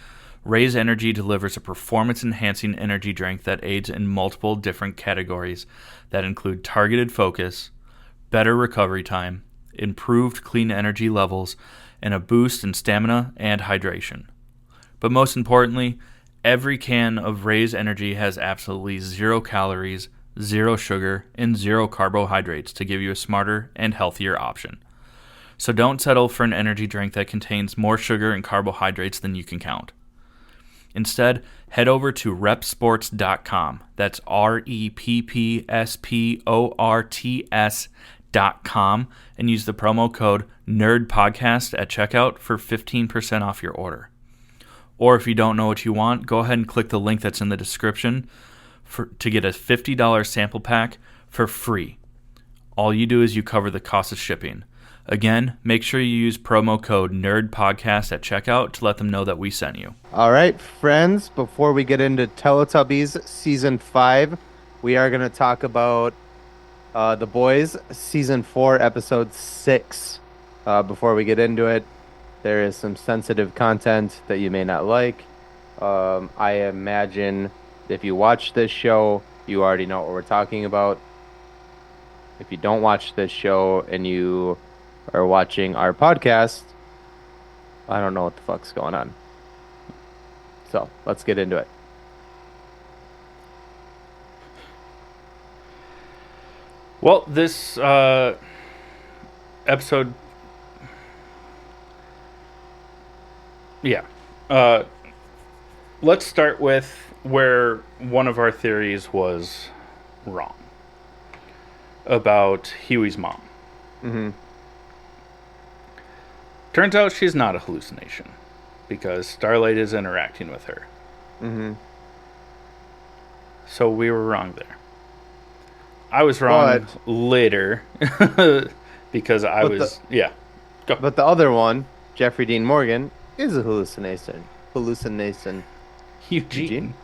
Raise Energy delivers a performance-enhancing energy drink that aids in multiple different categories that include targeted focus, better recovery time, improved clean energy levels, and a boost in stamina and hydration. But most importantly, every can of Raise Energy has absolutely 0 calories, 0 sugar, and 0 carbohydrates to give you a smarter and healthier option. So don't settle for an energy drink that contains more sugar and carbohydrates than you can count. Instead, head over to repsports.com. That's REPPSPORTS.com and use the promo code NERDPODCAST at checkout for 15% off your order. Or if you don't know what you want, go ahead and click the link that's in the description to get a $50 sample pack for free. All you do is you cover the cost of shipping. Again, make sure you use promo code NERDPODCAST at checkout to let them know that we sent you. All right, friends, before we get into Teletubbies Season 5, we are going to talk about The Boys Season 4, Episode 6. Before we get into it, there is some sensitive content that you may not like. I imagine if you watch this show, you already know what we're talking about. If you don't watch this show and you are watching our podcast, I don't know what the fuck's going on. So let's get into it. Well, this episode, yeah. Let's start with where one of our theories was wrong about Huey's mom. Mm-hmm. Turns out she's not a hallucination because Starlight is interacting with her. Mm-hmm. So we were wrong there. I was wrong later because I was yeah. Go. But the other one, Jeffrey Dean Morgan, is a hallucination. Eugene.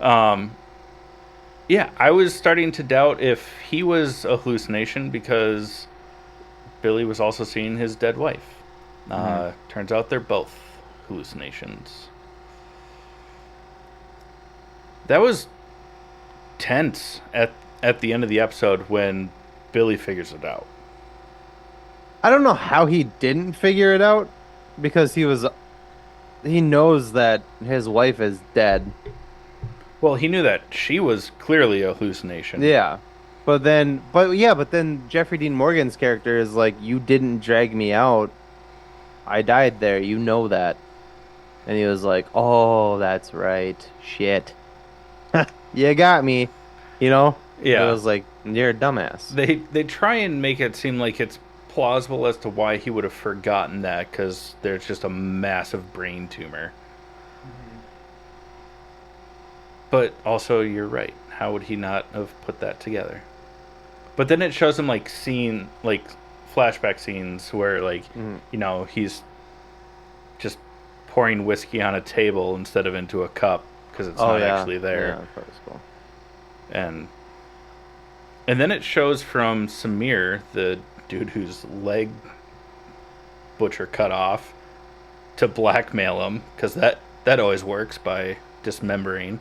Yeah, I was starting to doubt if he was a hallucination because Billy was also seeing his dead wife. Turns out they're both hallucinations. That was tense at the end of the episode when Billy figures it out. I don't know how he didn't figure it out because he knows that his wife is dead. Well, he knew that she was clearly a hallucination. Yeah. But then Jeffrey Dean Morgan's character is like, you didn't drag me out. I died there. You know that. And he was like, oh, that's right. Shit. You got me. You know? Yeah. I was like, you're a dumbass. They try and make it seem like it's plausible as to why he would have forgotten that because there's just a massive brain tumor. But also, you're right. How would he not have put that together? But then it shows him flashback scenes where he's just pouring whiskey on a table instead of into a cup because it's not actually there. Yeah, that was cool. And then it shows from Samir, the dude whose leg Butcher cut off, to blackmail him because that always works by dismembering.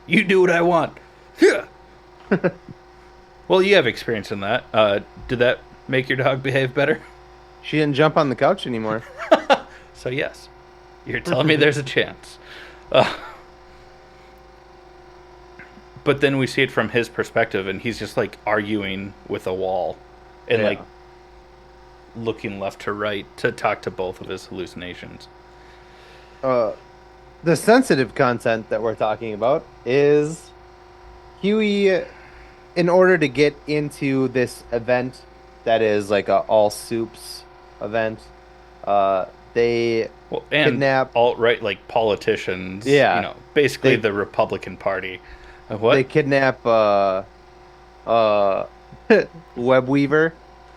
You do what I want. Yeah. Well, you have experience in that. Did that make your dog behave better? She didn't jump on the couch anymore. So yes, you're telling me there's a chance. But then we see it from his perspective, and he's just arguing with a wall, and looking left to right to talk to both of his hallucinations. The sensitive content that we're talking about is Huey, in order to get into this event that is like a all soups event, they kidnap alt-right politicians. Yeah, basically the Republican Party. What? They kidnap Webweaver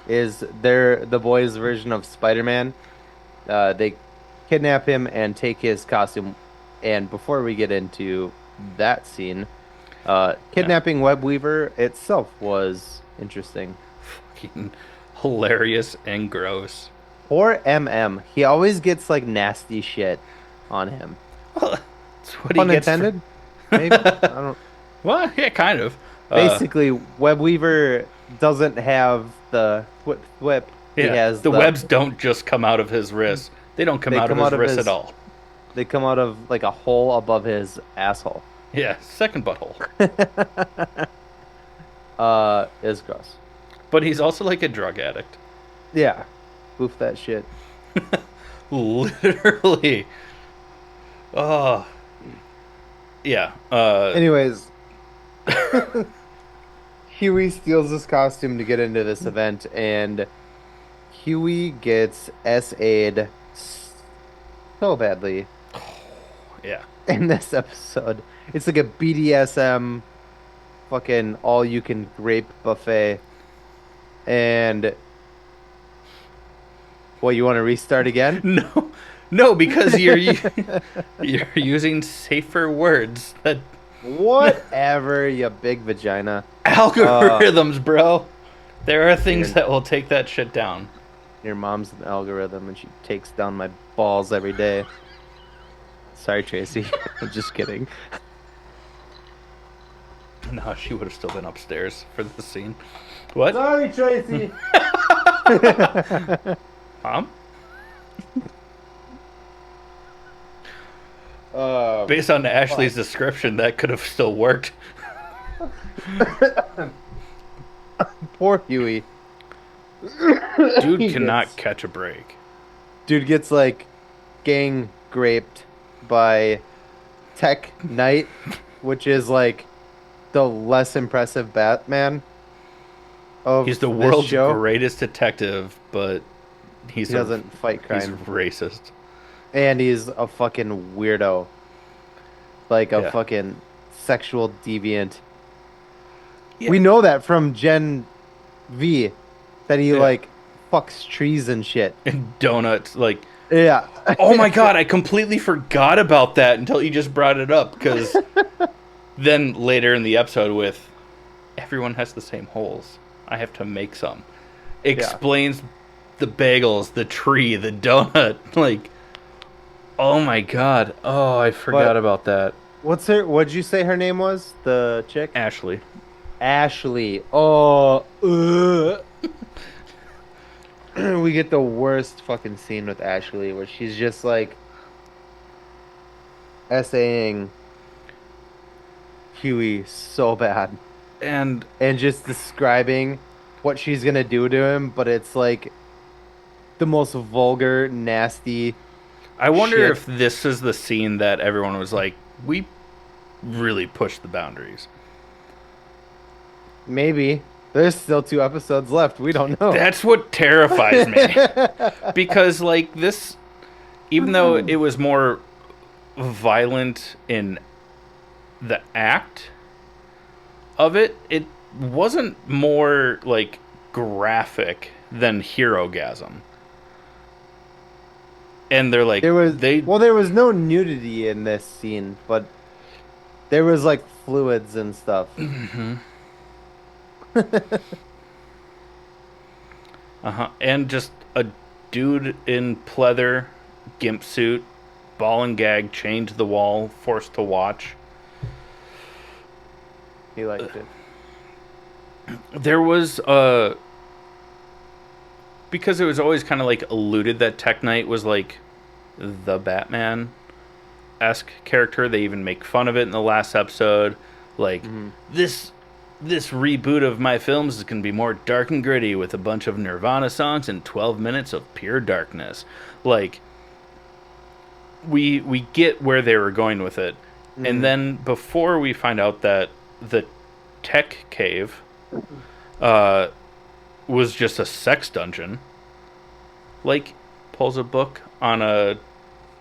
is the boys' version of Spider-Man. They kidnap him and take his costume. And before we get into that scene, kidnapping Webweaver itself was interesting. Fucking hilarious and gross. Poor MM. He always gets nasty shit on him. Well, that's what Pun he gets. Unintended? Maybe? I don't. Well, yeah, kind of. Basically, Webweaver doesn't have the whip. Yeah, he has the webs don't just come out of his wrist. They don't come out of his wrist at all. They come out of a hole above his asshole. Yeah, second butthole. Is gross. But he's also like a drug addict. Yeah. Boof that shit. Literally. Oh. Yeah. Anyways. Huey steals his costume to get into this event, and Huey gets SA'd so badly. Yeah. In this episode. It's like a BDSM fucking all-you-can grape buffet. And... Well, you want to restart again? No, because you're using safer words. That Whatever, you big vagina. Algorithms, bro. There are things that will take that shit down. Your mom's an algorithm, and she takes down my balls every day. Sorry, Tracy. I'm just kidding. No, she would have still been upstairs for the scene. What? Sorry, Tracy. Mom? Uh, Based on Ashley's description, that could have still worked. Poor Huey. Dude He cannot gets- catch a break. Dude gets like gang raped by Tech Knight, which is like the less impressive Batman of He's the this world's show. greatest detective, but He doesn't fight he's crime, racist. and he's a fucking weirdo, like a Yeah. fucking sexual deviant. Yeah. We know that from Gen V, that he Yeah. like fucks trees and shit. And donuts, like, Yeah. oh my god, I completely forgot about that until you just brought it up, because then later in the episode with, everyone has the same holes. I have to make some. Explains the bagels, the tree, the donut, like, oh my god. Oh, I forgot But- about that. What'd you say her name was? The chick? Ashley. Ashley. Oh, we get the worst fucking scene with Ashley where she's just like essaying Huey so bad And and just describing what she's gonna do to him, but it's like the most vulgar, nasty. I wonder Shit. if this is the scene that everyone was like, we really pushed the boundaries. Maybe there's still 2 episodes left. We don't know. That's what terrifies me. Because, like, this, even though it was more violent in the act of it, it wasn't more, like, graphic than Herogasm. And they're like, There was they there was no nudity in this scene, but there was like fluids and stuff. and just a dude in pleather, gimp suit, ball and gag, chained to the wall, forced to watch. He liked it. There was because it was always kind of like alluded that Tech Knight was like the Batman esque character. They even make fun of it in the last episode. Like, this reboot of my films is going to be more dark and gritty with a bunch of Nirvana songs and 12 minutes of pure darkness. Like, we get where they were going with it. And then before we find out that the Tech Cave was just a sex dungeon, like, pulls a book on a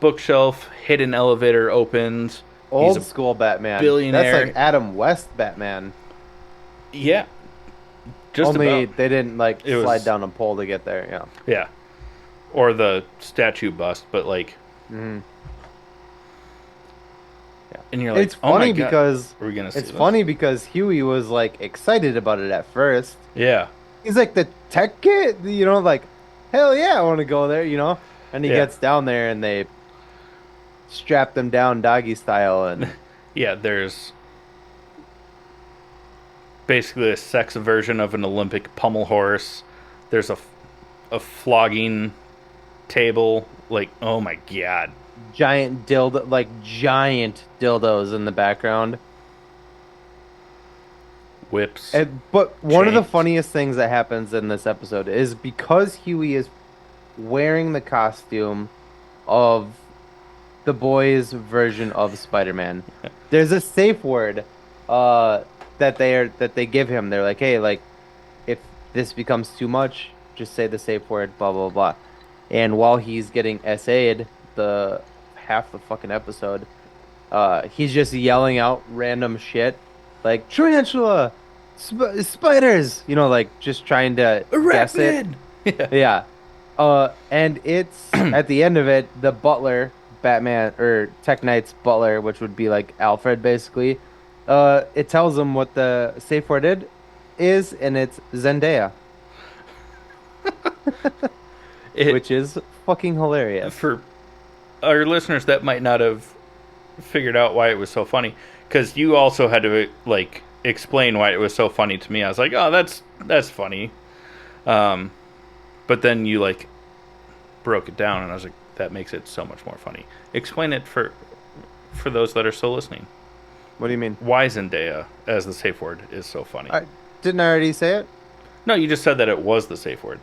bookshelf, hidden elevator opens. Old He's a school Batman. billionaire. That's like Adam West Batman. Yeah. Just Only about. they didn't like It was- slide down a pole to get there. Yeah. Yeah. Or the statue bust, but like, Mhm. and you're like, It's oh my funny God, because are we gonna see it's this? funny because Huey was like excited about it at first. Yeah. He's like the tech kid, you know, like hell yeah, I want to go there, you know. And he Yeah. gets down there and they strap them down doggy style and Yeah, there's basically a sex version of an Olympic pommel horse. There's a flogging table. Like, oh my God. giant dildos in the background. Whips. But one of the Chains. funniest things that happens in this episode is because Huey is wearing the costume of the boys' version of Spider-Man. There's a safe word that they give him. They're like, hey, like if this becomes too much, just say the safe word, blah blah blah. And while he's getting SA'd the half the fucking episode, he's just yelling out random shit like tarantula, spiders, you know, like just trying to guess it. Arachnid! Yeah. And it's at the end of it, the butler, Batman or Tech Knight's butler, which would be like Alfred basically. It tells him what the safe word is, and it's Zendaya. which is fucking hilarious. For our listeners that might not have figured out why it was so funny, because you also had to like explain why it was so funny to me. I was like, oh, that's funny, but then you like broke it down, and I was like, that makes it so much more funny. Explain it for those that are still listening. What do you mean? Why Zendaya as the safe word is so funny. Didn't I already say it? No, you just said that it was the safe word.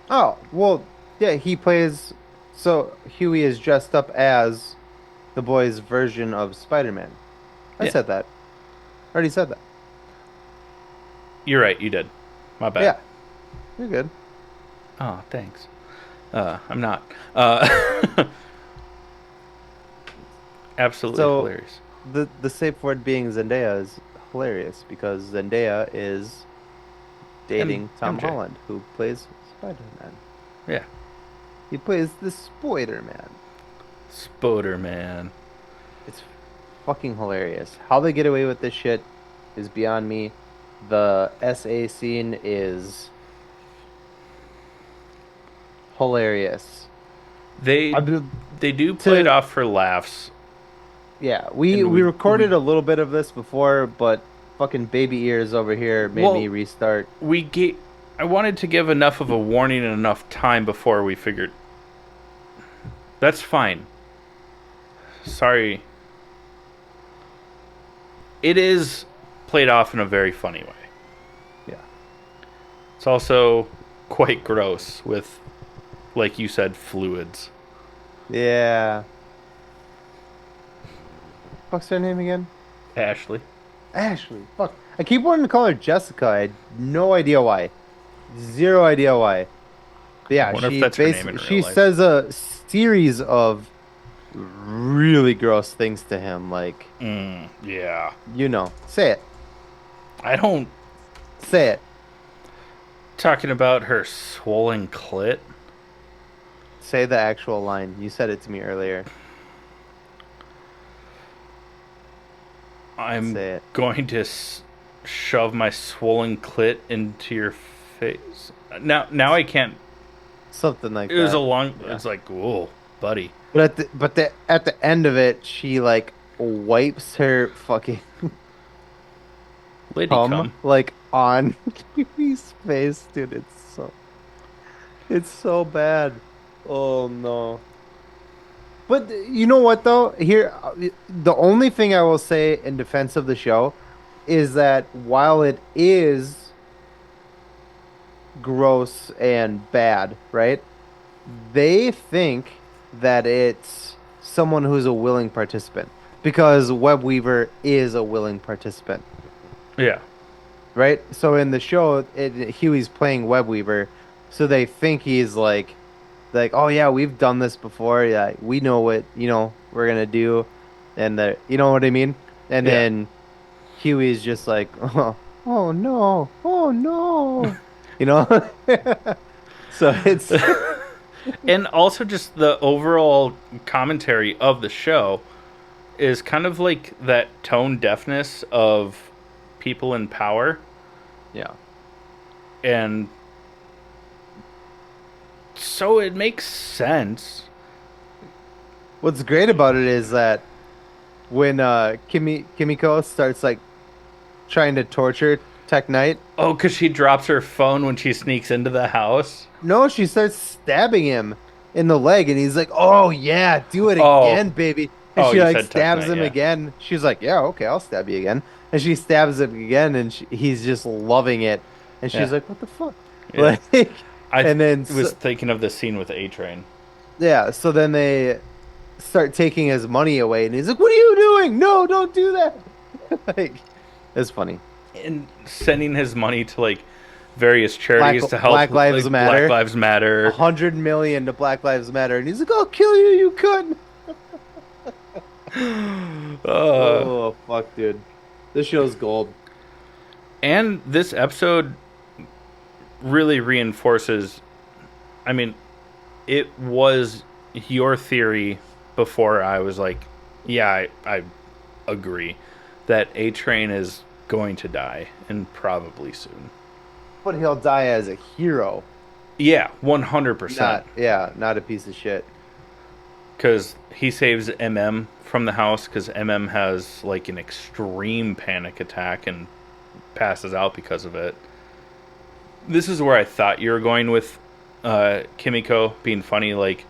Oh, well, yeah, he plays. So Huey is dressed up as the boy's version of Spider-Man. I Yeah. said that. I already said that. You're right, you did. My bad. Yeah. You're good. Oh, thanks. I'm not. Absolutely So- hilarious. The safe word being Zendaya is hilarious because Zendaya is dating Tom MJ. Holland, who plays Spider-Man. Yeah. He plays the Spider-Man. Spoderman. It's fucking hilarious. How they get away with this shit is beyond me. The SA scene is hilarious. They do play it off for laughs. Yeah, we And we- recorded a little bit of this before, but fucking baby ears over here made me restart. I wanted to give enough of a warning and enough time before we figured. That's fine. Sorry. It is played off in a very funny way. Yeah. It's also quite gross with, like you said, fluids. Yeah. What's her name again? Ashley. Ashley. Fuck. I keep wanting to call her Jessica. I had no idea why. Zero idea why. But yeah, wonder if she that's her name in she real life. says a series of really gross things to him. Like, Yeah. say it. I don't. Say it. Talking about her swollen clit. Say the actual line. You said it to me earlier. I'm Say it. going to shove my swollen clit into your face. Now I can't. Something like It that. was a long. Yeah. It's like, whoa, buddy. But at the end of it, she like wipes her fucking Lady cum cum. like on Kiwi's face, dude. It's so bad. Oh no. But you know what though? Here, the only thing I will say in defense of the show is that while it is gross and bad, right? They think that it's someone who's a willing participant because Web Weaver is a willing participant, Yeah. right? So in the show, Huey's playing Web Weaver, so they think he's like, oh yeah, we've done this before. Yeah, we know what we're gonna do, and you know what I mean. And Yeah. then Huey's just like, oh no, oh no, So it's And also just the overall commentary of the show is kind of like that tone deafness of people in power. yeah. And so it makes sense. What's great about it is that when Kimiko starts like trying to torture Tech Knight, Oh, because she drops her phone when she sneaks into the house. no, she starts stabbing him in the leg, and he's like, "Oh yeah, do it Oh. again, baby." And Oh, she you like said Tech stabs Knight, him yeah. again. She's like, "Yeah, okay, I'll stab you again." And she stabs him again, and he's just loving it. And she's Yeah. like, "What the fuck?" Yeah. Like, I and then was thinking of the scene with A-Train. yeah, so then they start taking his money away, and he's like, "What are you doing? No, don't do that!" Like, it's funny. And sending his money to like various charities to help Black Lives like, Matter. Black Lives Matter. 100 million to Black Lives Matter, and he's like, "I'll kill you, you cunt." Oh fuck, dude, this show's gold. And this episode really reinforces. I mean, it was your theory before I was like, yeah, I agree that A-Train is going to die and probably soon. But he'll die as a hero. Yeah, 100%. Not a piece of shit. Because he saves MM from the house because MM has like an extreme panic attack and passes out because of it. This is where I thought you were going with Kimiko being funny, like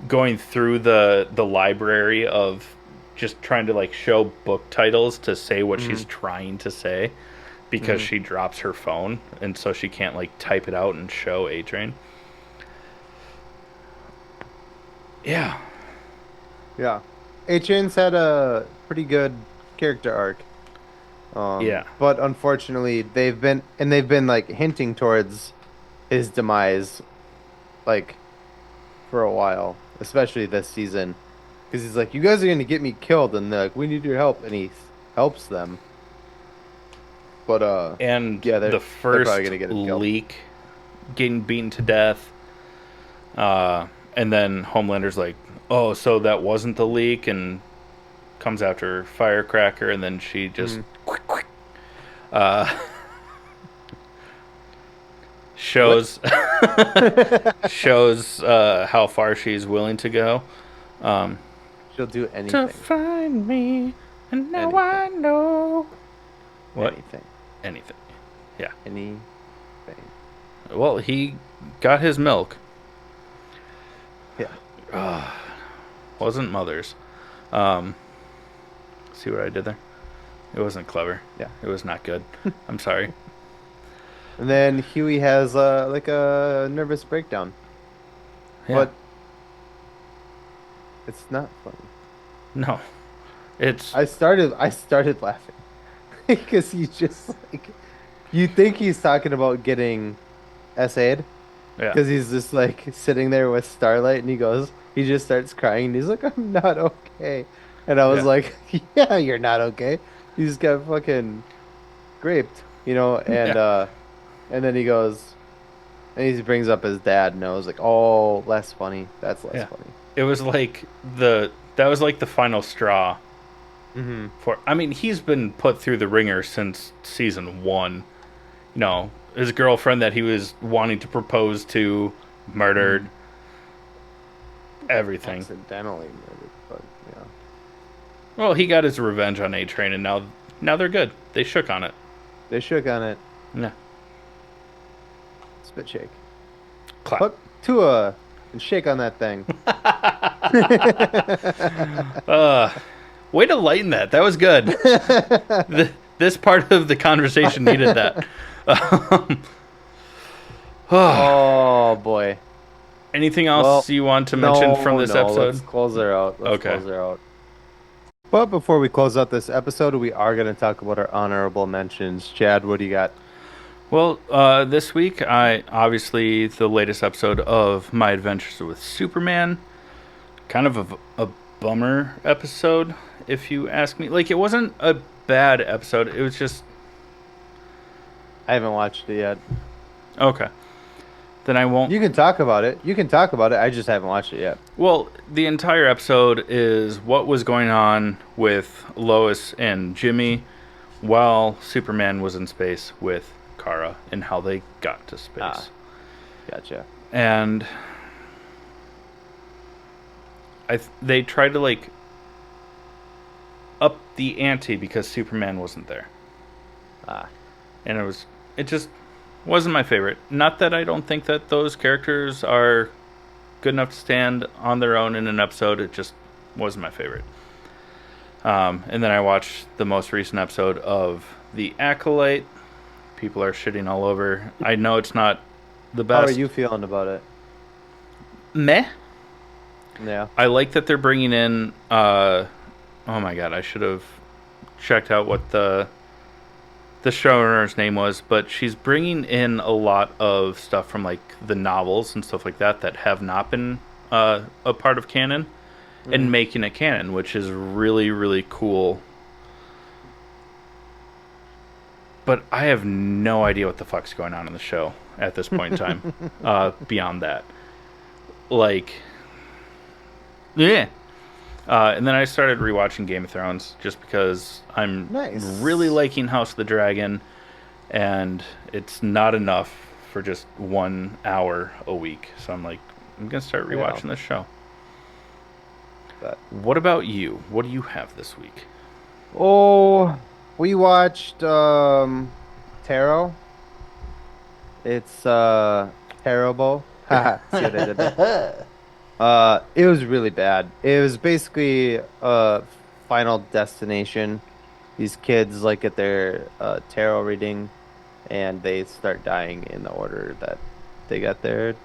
going through the library of just trying to like show book titles to say what she's trying to say because she drops her phone and so she can't like type it out and show A Train. Yeah. Yeah. A-Train's had a pretty good character arc. Yeah. But unfortunately, they've been like hinting towards his demise, like for a while, especially this season, because he's like, "You guys are gonna get me killed," and they're like, "We need your help," and he helps them. But and yeah, the they're first probably gonna get him killed. leak getting beaten to death, and then Homelander's like, "Oh, so that wasn't the leak," and comes after Firecracker, and then she just shows shows how far she's willing to go. She'll do anything. To find me, and now Anything. I know what Anything. anything. Yeah. Anything. Well, he got his milk. Yeah. Wasn't Mother's. See what I did there? It wasn't clever. Yeah. It was not good. I'm sorry. And then Huey has like a nervous breakdown. Yeah. But it's not funny. No. It's I started laughing because he's just like, you think he's talking about getting SA'd yeah. because he's just like sitting there with Starlight and he just starts crying and he's like, I'm not okay. And I was Yeah. like, yeah, you're not okay. You just got fucking raped, and Yeah. and then he goes and he brings up his dad and I was like, oh, less funny. That's less Yeah. funny. It was like the final straw Mm-hmm. for. I mean, he's been put through the ringer since season 1. His girlfriend that he was wanting to propose to murdered. Everything. Accidentally murdered, but yeah. Well, he got his revenge on A Train, and now they're good. They shook on it. They shook on it. Yeah. Spit shake. Clap. Hook Tua and shake on that thing. Way to lighten that. That was good. This part of the conversation needed that. Oh boy. Anything else you want to mention from this episode? Let's close her out. Okay. Close her out. But before we close out this episode, we are going to talk about our honorable mentions. Chad, what do you got? Well, this week, obviously the latest episode of My Adventures with Superman. Kind of a bummer episode, if you ask me. Like, it wasn't a bad episode. It was just... I haven't watched it yet. Okay. Then I won't... You can talk about it. I just haven't watched it yet. Well, the entire episode is what was going on with Lois and Jimmy while Superman was in space with Kara and how they got to space. Gotcha. And they tried to like up the ante because Superman wasn't there. And it just wasn't my favorite. Not that I don't think that those characters are good enough to stand on their own in an episode. It just wasn't my favorite. And then I watched the most recent episode of The Acolyte. People are shitting all over. I know it's not the best. How are you feeling about it? Meh. Yeah. I like that they're bringing in... oh my god, I should have checked out what the showrunner's name was, but she's bringing in a lot of stuff from like the novels and stuff like that have not been a part of canon and making it canon, which is really, really cool. But I have no idea what the fuck's going on in the show at this point in time. Beyond that, like, yeah. And then I started rewatching Game of Thrones just because I'm Nice. really liking House of the Dragon, and it's not enough for just 1 hour a week. So I'm like, I'm going to start rewatching this show. But What about you? What do you have this week? we watched Tarot. It's terrible. Haha, see what I did there? It was really bad. It was basically Final Destination. These kids like get their tarot reading, and they start dying in the order that they got their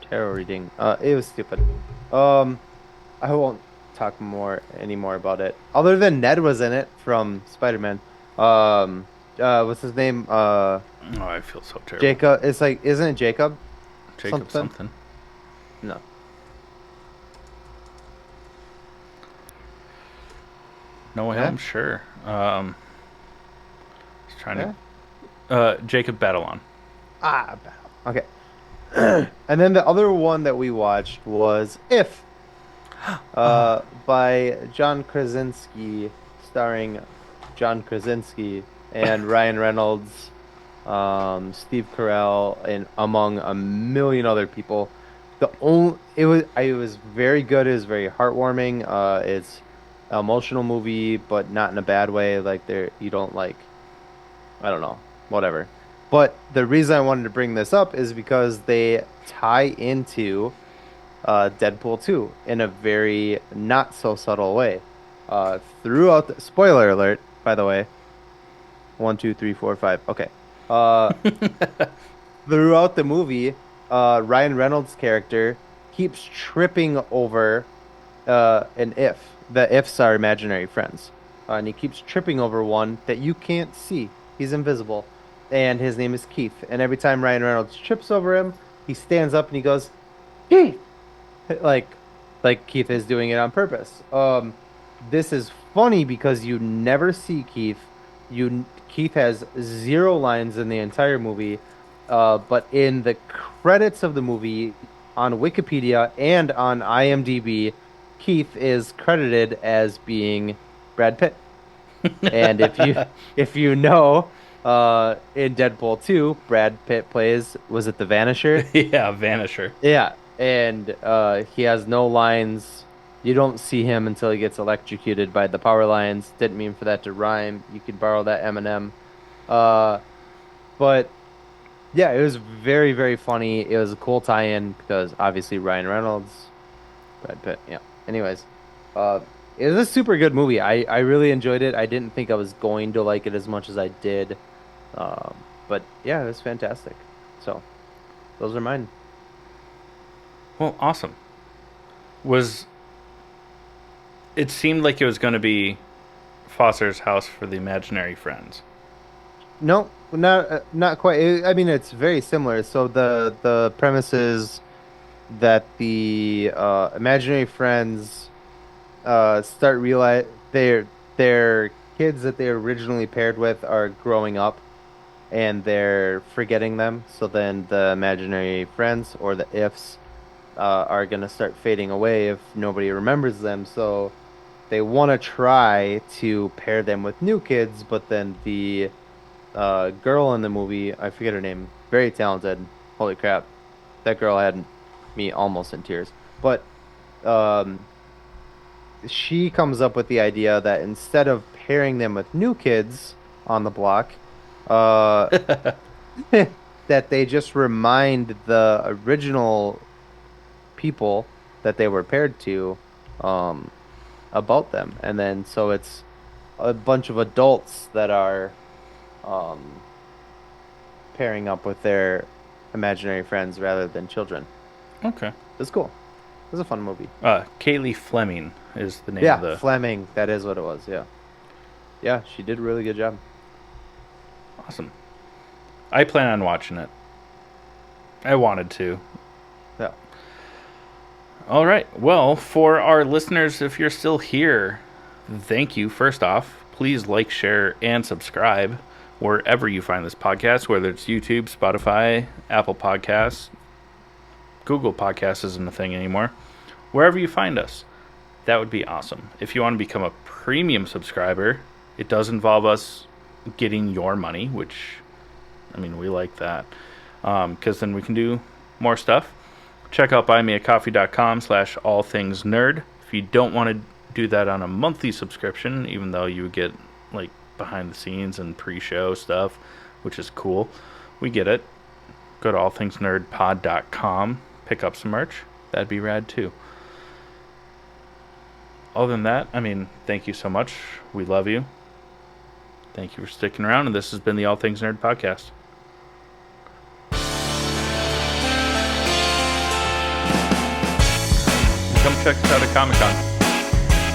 tarot reading. It was stupid. I won't talk any more about it. Other than Ned was in it from Spider-Man. What's his name? Oh, I feel so terrible. Jacob. It's like, isn't it Jacob? Jacob something. No. No, Yeah? I'm sure. I was trying to. Jacob Batalon. Ah, okay. And then the other one that we watched was If, by John Krasinski, starring John Krasinski and Ryan Reynolds, Steve Carell, and among a million other people. It was very good. It was very heartwarming. It's an emotional movie, but not in a bad way. Like you don't like, I don't know, whatever. But the reason I wanted to bring this up is because they tie into Deadpool 2 in a very not so subtle way. Throughout spoiler alert, by the way. 1, 2, 3, 4, 5. Okay. Throughout the movie, Ryan Reynolds' character keeps tripping over an if. The ifs are imaginary friends. And he keeps tripping over one that you can't see. He's invisible. And his name is Keith. And every time Ryan Reynolds trips over him, he stands up and he goes, Keith! Like Keith is doing it on purpose. This is funny because you never see Keith. Keith has 0 lines in the entire movie. But in the credits of the movie, on Wikipedia and on IMDb, Keith is credited as being Brad Pitt. And if you know, in Deadpool 2, Brad Pitt plays, was it the Vanisher? Yeah, Vanisher. Yeah, and he has no lines. You don't see him until he gets electrocuted by the power lines. Didn't mean for that to rhyme. You could borrow that Eminem. But yeah, it was very, very funny. It was a cool tie-in because obviously Ryan Reynolds, Brad Pitt. Yeah. Anyways, it was a super good movie. I really enjoyed it. I didn't think I was going to like it as much as I did. But yeah, it was fantastic. So those are mine. Well, awesome. It seemed like it was going to be Foster's House for the Imaginary Friends. No, not quite. I mean, it's very similar. So the premise is that the imaginary friends start realize their kids that they originally paired with are growing up, and they're forgetting them. So then the imaginary friends, or the ifs, are gonna start fading away if nobody remembers them. So they want to try to pair them with new kids, but then the girl in the movie, I forget her name, very talented. Holy crap, that girl had me almost in tears. But she comes up with the idea that instead of pairing them with new kids on the block, that they just remind the original people that they were paired to about them. And then so it's a bunch of adults that are pairing up with their imaginary friends rather than children. Okay. It's cool. It was a fun movie. Kaylee Fleming is the name of the... Yeah, Fleming. That is what it was, yeah. Yeah, she did a really good job. Awesome. I plan on watching it. I wanted to. Yeah. All right. Well, for our listeners, if you're still here, thank you. First off, please like, share, and subscribe wherever you find this podcast, whether it's YouTube, Spotify, Apple Podcasts, Google Podcasts isn't a thing anymore. Wherever you find us, that would be awesome. If you want to become a premium subscriber, it does involve us getting your money, which I mean, we like that. Because then we can do more stuff. Check out buymeacoffee.com/allthingsnerd. If you don't want to do that on a monthly subscription, even though you get like behind the scenes and pre-show stuff, which is cool, we get it. Go to allthingsnerdpod.com, pick up some merch. That'd be rad too. Other than that, I mean, thank you so much. We love you. Thank you for sticking around, and this has been the All Things Nerd Podcast. Come check us out at Comic-Con.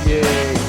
Yay.